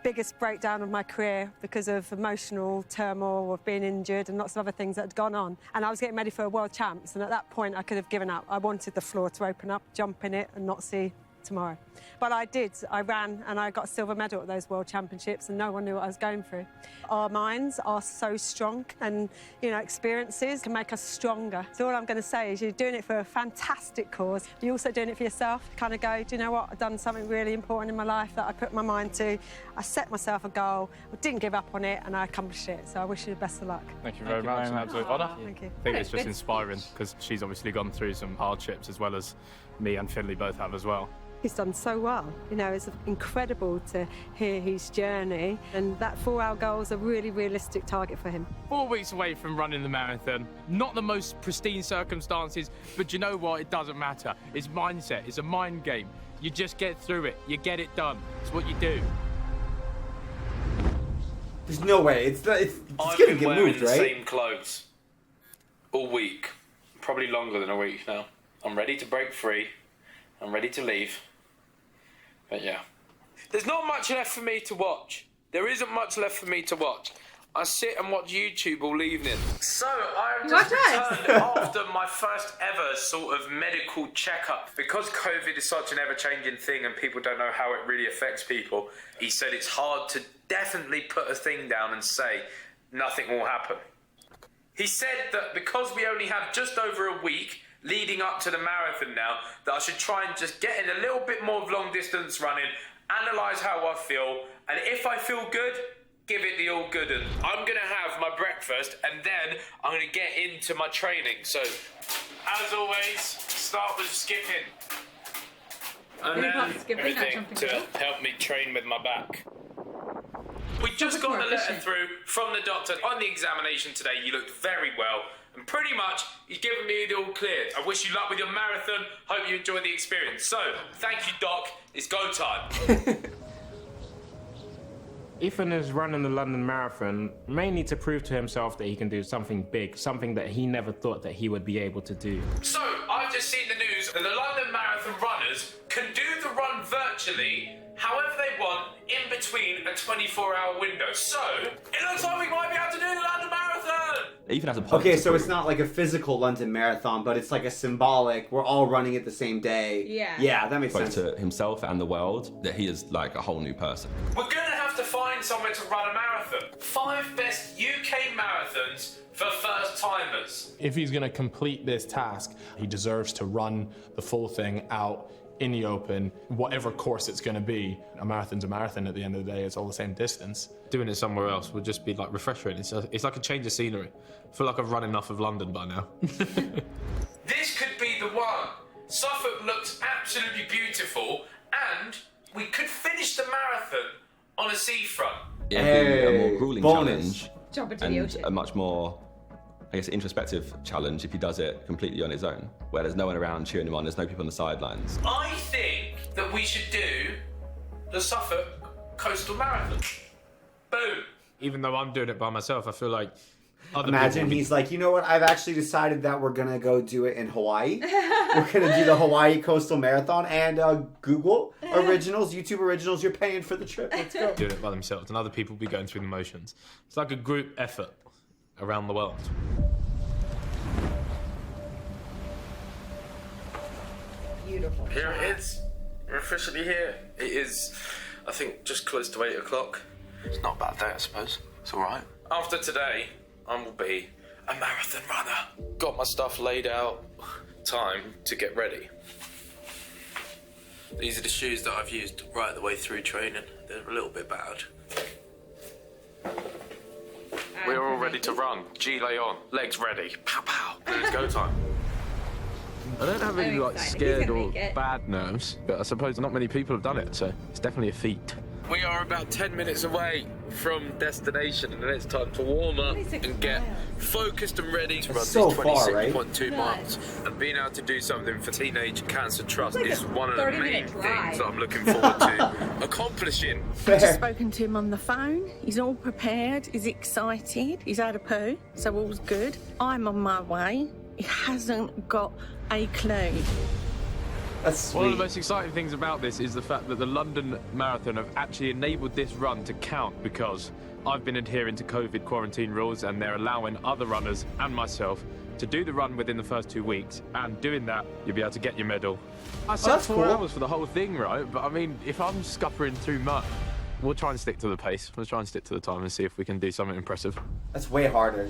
biggest breakdown of my career because of emotional turmoil of being injured and lots of other things that had gone on. And I was getting ready for a world champs, and at that point I could have given up. I wanted the floor to open up, jump in it and not see tomorrow. But I did. I ran and I got a silver medal at those world championships, and no one knew what I was going through. Our minds are so strong, and experiences can make us stronger. So all I'm going to say is you're doing it for a fantastic cause. You're also doing it for yourself. Kind of go, do you know what? I've done something really important in my life that I put my mind to. I set myself a goal. I didn't give up on it, and I accomplished it. So I wish you the best of luck. Thank you very much. An absolute honour. Thank you. I think it's just inspiring because she's obviously gone through some hardships as well as me and Finley both have as well. He's done so well. It's incredible to hear his journey, and that 4-hour goal is a really realistic target for him. 4 weeks away from running the marathon. Not the most pristine circumstances, but you know what? It doesn't matter. It's mindset. It's a mind game. You just get through it. You get it done. It's what you do. There's no way. It's gonna I've get been wearing moved, the right? same clothes all week. Probably longer than a week now. I'm ready to break free. I'm ready to leave. But yeah. There's not much left for me to watch. There isn't much left for me to watch. I sit and watch YouTube all evening. So, I have just returned after my first ever sort of medical checkup. Because COVID is such an ever-changing thing and people don't know how it really affects people, he said it's hard to definitely put a thing down and say nothing will happen. He said that because we only have just over a week leading up to the marathon now, that I should try and just get in a little bit more of long distance running, analyse how I feel, and if I feel good, give it the all good. And I'm going to have my breakfast and then I'm going to get into my training. So, as always, start with skipping. And then everything to help me train with my back. We just got the letter through from the doctor. On the examination today, you looked very well. And pretty much, he's given me the all clear. I wish you luck with your marathon. Hope you enjoy the experience. So, thank you, Doc. It's go time. Ethan is running the London Marathon mainly to prove to himself that he can do something big, something that he never thought that he would be able to do. So, I've just seen the news that the London Marathon runners can do the run virtually however they want in between a 24-hour window. So, it looks like we might be able to do the London Marathon! Ethan has a point. Okay, so it's not like a physical London Marathon, but it's like a symbolic, we're all running it the same day. Yeah. Yeah, that makes sense. To himself and the world that he is like a whole new person. We're gonna have to find somewhere to run a marathon. 5 best UK marathons for first-timers. If he's going to complete this task, he deserves to run the full thing out in the open, whatever course it's going to be. A marathon's a marathon at the end of the day. It's all the same distance. Doing it somewhere else would just be like refreshing. It's like a change of scenery. I feel like I've run enough of London by now. This could be the one. Suffolk looks absolutely beautiful, and we could finish the marathon on a seafront. It would be a more grueling challenge Jump into the and ocean. a much more, I guess, introspective challenge if he does it completely on his own, where there's no one around cheering him on, there's no people on the sidelines. I think that we should do the Suffolk Coastal Marathon. Boom. Even though I'm doing it by myself, I feel like other Imagine people he's like, you know what? I've actually decided that we're gonna go do it in Hawaii. We're gonna do the Hawaii Coastal Marathon and Google originals, YouTube originals. You're paying for the trip. Let's go. doing it by themselves, and other people will be going through the motions. It's like a group effort around the world. Beautiful. Here it is. We're officially here. It is, I think, just close to 8 o'clock. It's not a bad day, I suppose. It's all right. After today, I will be a marathon runner. Got my stuff laid out. Time to get ready. These are the shoes that I've used right the way through training. They're a little bit bad. We're all ready to run. G-lay on. Legs ready. Pow pow. And it's go time. I don't have any like scared or bad nerves, but I suppose not many people have done it, so it's definitely a feat. We are about 10 minutes away from destination, and then it's time to warm up and get focused and ready to run these 26.2 miles. And being able to do something for Teenage Cancer Trust is one of the main things that I'm looking forward to accomplishing. I've just spoken to him on the phone. He's all prepared. He's excited. He's had a poo, so all's good. I'm on my way. He hasn't got a clue. That's One of the most exciting things about this is the fact that the London Marathon have actually enabled this run to count, because I've been adhering to COVID quarantine rules and they're allowing other runners and myself to do the run within the first 2 weeks, and doing that, you'll be able to get your medal. I said that's 4 cool. hours for the whole thing, right? But I mean, if I'm scuppering through much, we'll try and stick to the pace. We'll try and stick to the time and see if we can do something impressive. That's way harder.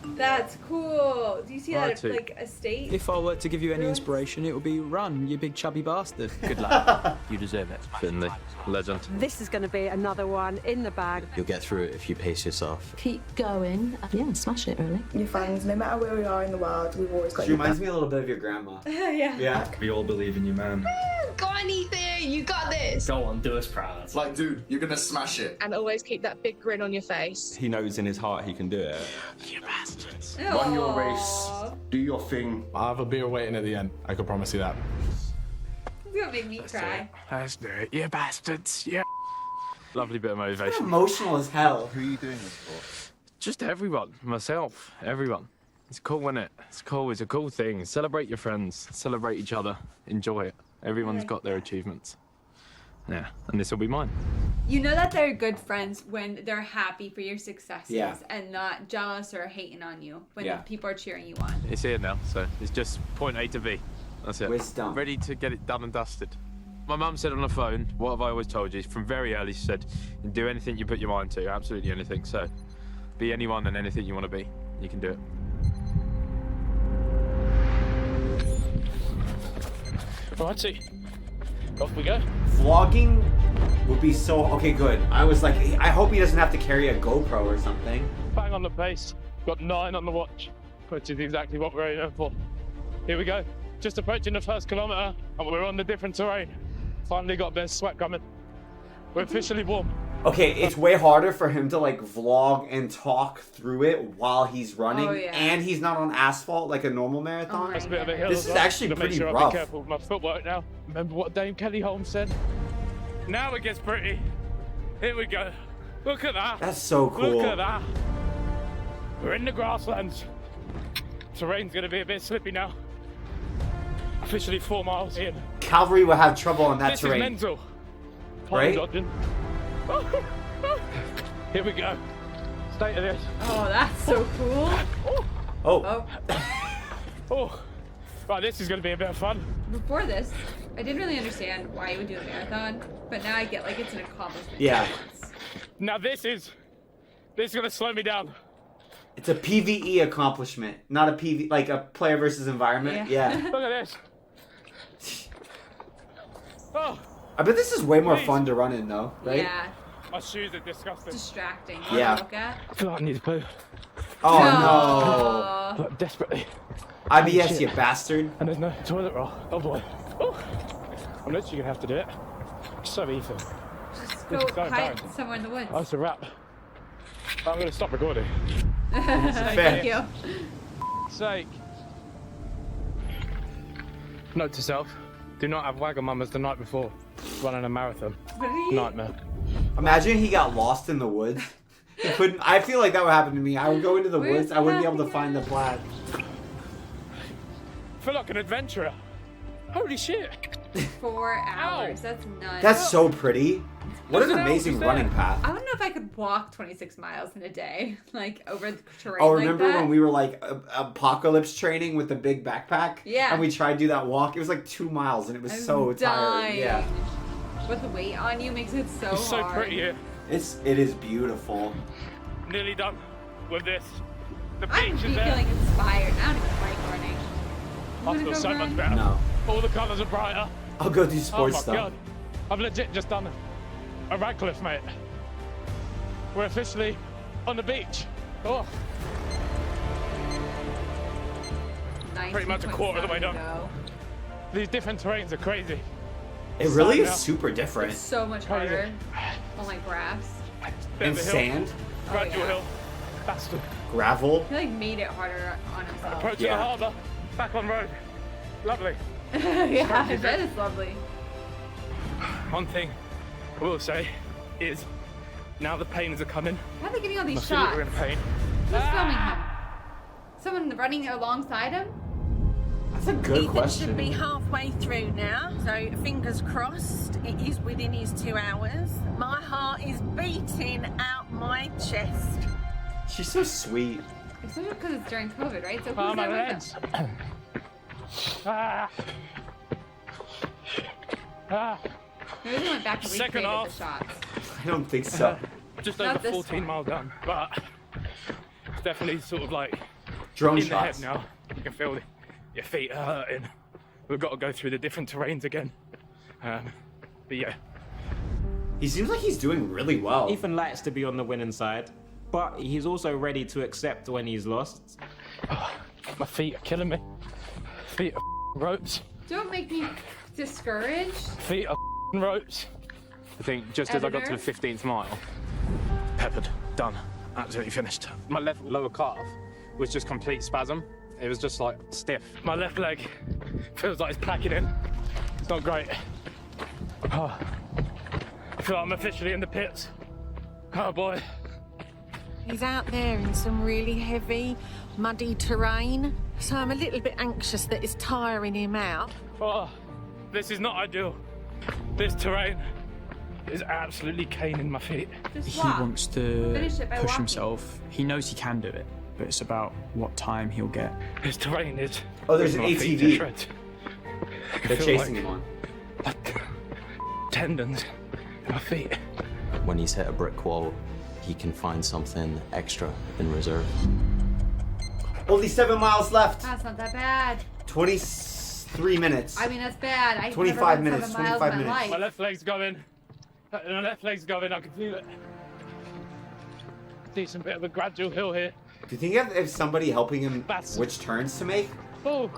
That's cool. Do you see Right, that too. like a state? If I were to give you any inspiration, it would be run, you big chubby bastard. Good luck. You deserve it. Finley, legend. This is going to be another one in the bag. You'll get through it if you pace yourself. Keep going. Yeah, smash it, really. Your friends, no matter where we are in the world, we've always got She your reminds back. me a little bit of your grandma. Yeah. Yeah. We all believe in you, man. Go on, Ethan, you got this. Go on, do us proud. Like, dude, you're gonna smash it. And always keep that big grin on your face. He knows in his heart he can do it. You bastards. Run your race. Do your thing. I'll have a beer waiting at the end. I can promise you that. It's gonna make me cry. Let's do it. You bastards. Yeah. Lovely bit of motivation. Emotional as hell. Who are you doing this for? Just everyone. Myself. Everyone. It's cool, isn't it? It's cool. It's a cool thing. Celebrate your friends. Celebrate each other. Enjoy it. Everyone's got their achievements. Yeah. And this will be mine. You know that they're good friends when they're happy for your successes Yeah. and not jealous or hating on you when Yeah. people are cheering you on. It's here now, so it's just point A to B. That's it. Wisdom. Ready to get it done and dusted. My mum said on the phone, what have I always told you? From very early, she said, do anything you put your mind to, absolutely anything. So, be anyone and anything you want to be. You can do it. Righty. Off we go. Vlogging would be so... Okay, good. I was like, I hope he doesn't have to carry a GoPro or something. Bang on the pace. Got 9 on the watch, which is exactly what we're aiming for. Here we go. Just approaching the first kilometre, and we're on the different terrain. Finally got a bit of sweat coming. We're officially warm. Okay, it's way harder for him to like vlog and talk through it while he's running, and he's not on asphalt like a normal marathon. It's a bit of a hill This as is well. actually Gotta make pretty sure I rough. be careful with my footwork now. Remember what Dame Kelly Holmes said? Now it gets pretty. Here we go. Look at that. That's so cool. Look at that. We're in the grasslands. Terrain's gonna be a bit slippy now. Officially 4 miles in. Calvary will have trouble on that This terrain. is mental. Right? Dodging. Here we go. State of this. Oh, that's so cool. Oh. Oh. Right, this is going to be a bit of fun. Before this, I didn't really understand why you would do a marathon, but now I get like it's an accomplishment. Yeah. Now this is going to slow me down. It's a PvE accomplishment, not a PV like a player versus environment. Yeah. Look at this. Oh. I bet this is way more fun to run in though, right? Yeah. My shoes are disgusting. Distracting. Yeah. To look at. I feel like I need to poo. Oh no. Look, desperately. IBS, Shit. you bastard. And there's no toilet roll. Oh boy. Oh. I'm literally going to have to do it. It's so easy. Just go hide somewhere in the woods. Oh, it's a wrap. I'm going to stop recording. Thank you. Sake. Note to self. Do not have Wagamama's the night before running a marathon. Nightmare. Imagine he got lost in the woods. He couldn't. I feel like that would happen to me. I would go into the woods. I wouldn't be able to find the plaid. I feel like an adventurer. Holy shit. 4 hours. That's nuts. That's so pretty. What an So amazing fair. running path. I don't know if I could walk 26 miles in a day, like over the terrain. Oh, remember like that? when we were like apocalypse training with the big backpack? Yeah. And we tried to do that walk. It was like 2 miles, and it was I'm so tiring. dying. Yeah. With the weight on you makes it so It's so hard. pretty here. It is beautiful. Nearly done with this. The I'm beach is there. feeling inspired. I don't even like running. I feel so much better. No. All the colours are brighter. I'll go do sports oh my stuff. God. I've legit just done a Radcliffe, mate. We're officially on the beach. Oh. Pretty much a quarter of the way done. These different terrains are crazy. It really is super different. It's so much harder on like grass. And sand. Gradual hill. Bastard. Gravel. He like made it harder on himself. Approaching the harbour. Back on road. Lovely. Yeah, I bet it's lovely. One thing I will say is now the pains are coming. How are they getting all these My feet shots? are in pain. Who's filming him? Someone running alongside him? That's a good Ethan should be halfway through now, so fingers crossed. It is within his 2 hours. My heart is beating out my chest. She's so sweet. It's because it's during COVID, right? So who's Oh, my there with legs. them? Ah. Ah. Maybe they went back and Second recreated half. the shots. I don't think so. Just Not over this 14 miles down, but it's definitely sort of like Drone in shots. the head now. You can feel your feet are hurting. We've got to go through the different terrains again. But yeah. He seems like he's doing really well. Ethan likes to be on the winning side, but he's also ready to accept when he's lost. My feet are killing me. Feet are ropes. Don't make me discouraged. Feet are ropes. I think just as I got to the 15th mile, peppered, done, absolutely finished. My left lower calf was just complete spasm. It was just like stiff. My left leg feels like it's packing in. It's not great. Oh, I feel like I'm officially in the pits. Oh boy. He's out there in some really heavy, muddy terrain, so I'm a little bit anxious that it's tiring him out. Oh, this is not ideal. This terrain is absolutely caning my feet. Just He walk. wants to Finish it by push walking. himself. He knows he can do it, but it's about what time he'll get. This terrain is. Oh, there's an my feet to ATV. shreds. I They're feel chasing like him on. Tendons in my feet. When he's hit a brick wall, he can find something extra in reserve. Only 7 miles left. That's not that bad. 23 minutes. I mean, that's bad. I've 25 never run minutes, 7 miles 25 in my minutes. My life. left leg's going. My left leg's going. I can feel it. Decent bit of a gradual hill here. Do you think if somebody helping him That's- which turns to make? Oh.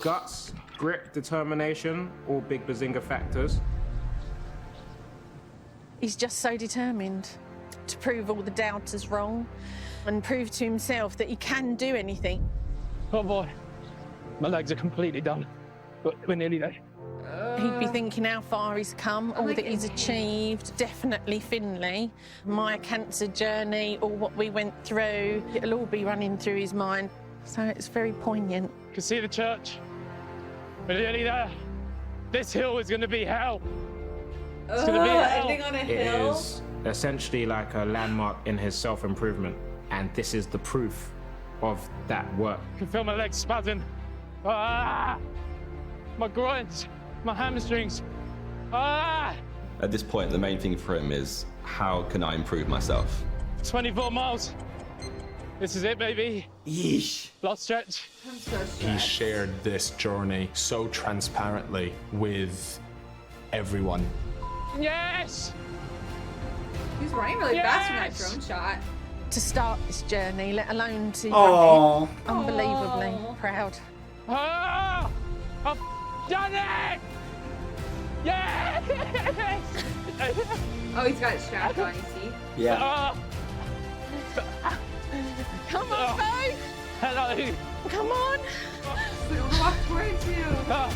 Guts, grit, determination, all big Behzinga factors. He's just so determined to prove all the doubters wrong and prove to himself that he can do anything. Oh boy, my legs are completely done, but we're nearly there. He'd be thinking how far he's come, all that he's achieved, definitely Finley, my cancer journey, all what we went through. It'll all be running through his mind. So it's very poignant. You can see the church. We're nearly there. This hill is going to be hell. It's going to be hell. Ending on a It hill. is essentially like a landmark in his self-improvement, and this is the proof of that work. I can feel my legs spazzing. Ah! My groins, my hamstrings. Ah! At this point, the main thing for him is, how can I improve myself? 24 miles. This is it, baby. Yeesh. Last stretch. I'm so He shared this journey so transparently with everyone. Yes! He's running really fast from that Yes! drone shot. To start this journey, let alone to Aw. run it. Unbelievably proud. Ah! I've done it! Yes! Oh, he's got it strapped on, you see? Yeah. Ah! Come on, Bo! Hello! Come on! We don't walk towards you. Ah!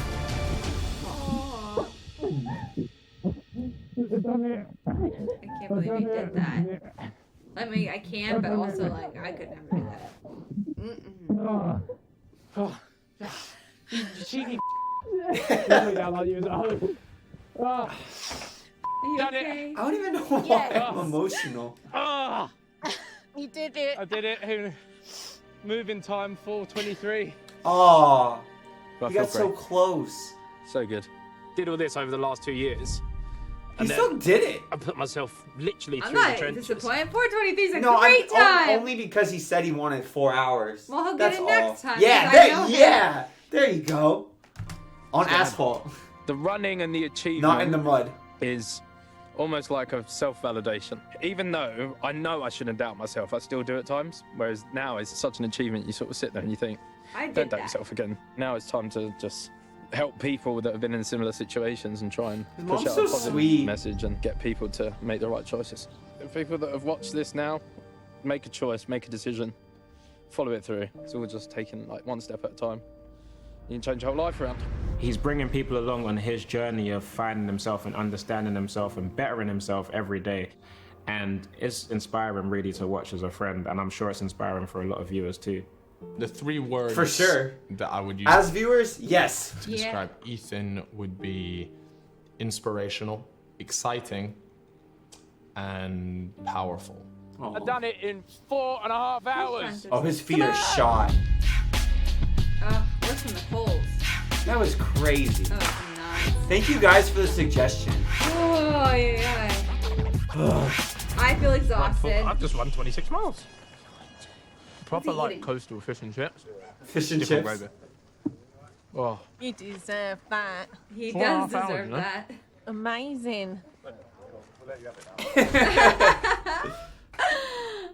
I can't believe he did that. I mean, I can, but also, like, I could never do that. Mm-mm. Oh. You cheeky. Ah. Are you Done it. okay? I don't even know why Yes. I'm emotional. Ah! You did it. I did it. Moving time 4:23. Oh, I you feel got so great. close. So good. Did all this over the last 2 years. You still did it. I put myself literally I'm through the not trenches. disappointed. 423 is a No, great time. only because he said he wanted 4 hours. Well, he'll get That's it all. next time, Yeah, 'cause I know him. there you go. On Yeah. asphalt, The running and the achievement not in the mud. is almost like a self-validation. Even though I know I shouldn't doubt myself, I still do at times. Whereas now it's such an achievement, you sort of sit there and you think, I did don't doubt that. yourself again. Now it's time to just help people that have been in similar situations and try and push Mom's out so a positive sweet. message and get people to make the right choices. The people that have watched this now, make a choice, make a decision, follow it through. It's all just taking like one step at a time. You can change your whole life around. He's bringing people along on his journey of finding himself and understanding himself and bettering himself every day. And it's inspiring really to watch as a friend, and I'm sure it's inspiring for a lot of viewers too. The 3 words For sure. that I would use As viewers, yes. to describe Ethan would be inspirational, exciting, and powerful. I've done it in 4.5 hours. Oh, his feet are shot. Worse than the Coles. That was crazy. That was nuts. Thank you guys for the suggestion. Oh, yeah. I feel exhausted. I've just run 26 miles. Proper he like eating? coastal fish and chips. Fish and Different chips. gravy. Oh. You deserve that. He 4.5 does hours, deserve you know? that. Amazing.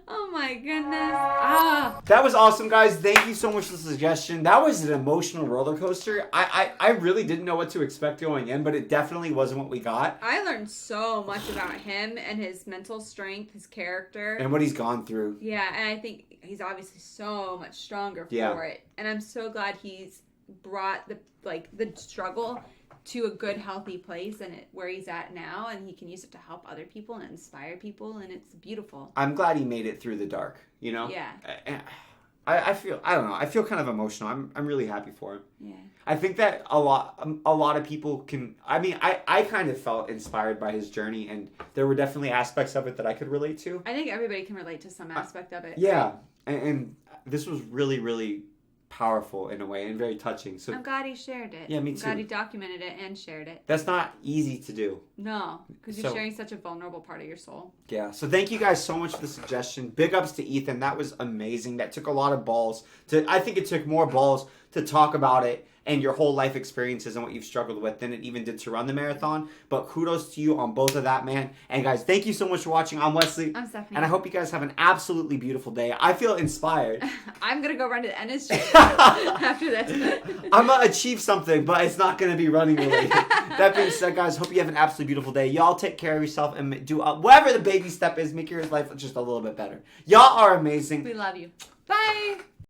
Oh my goodness. Ah. That was awesome, guys. Thank you so much for the suggestion. That was an emotional roller coaster. I really didn't know what to expect going in, but it definitely wasn't what we got. I learned so much about him and his mental strength, his character. And what he's gone through. Yeah, and I think he's obviously so much stronger for Yeah. it. And I'm so glad he's brought the struggle to a good, healthy place and where he's at now, and he can use it to help other people and inspire people, and it's beautiful. I'm glad he made it through the dark, you know? Yeah. I feel, I don't know, I feel kind of emotional. I'm really happy for him. Yeah. I think that a lot of people can, I kind of felt inspired by his journey, and there were definitely aspects of it that I could relate to. I think everybody can relate to some aspect of it. Yeah. And this was really, really powerful in a way and very touching. So I'm glad he shared it. Yeah, me I'm glad too. he documented it and shared it. that's not easy to do. No, because you're So- sharing such a vulnerable part of your soul. Yeah, so thank you guys so much for the suggestion. Big ups to Ethan. That was amazing. That took a lot of balls. I think it took more balls to talk about it and your whole life experiences and what you've struggled with than it even did to run the marathon. But kudos to you on both of that, man. And guys, thank you so much for watching. I'm Wesley. I'm Stephanie. And I hope you guys have an absolutely beautiful day. I feel inspired. I'm going to go run to the NSG after this. I'm going to achieve something, but it's not going to be running related. That being said, guys, hope you have an absolutely beautiful day. Y'all take care of yourself and do whatever the baby step is. Make your life just a little bit better. Y'all are amazing. We love you. Bye.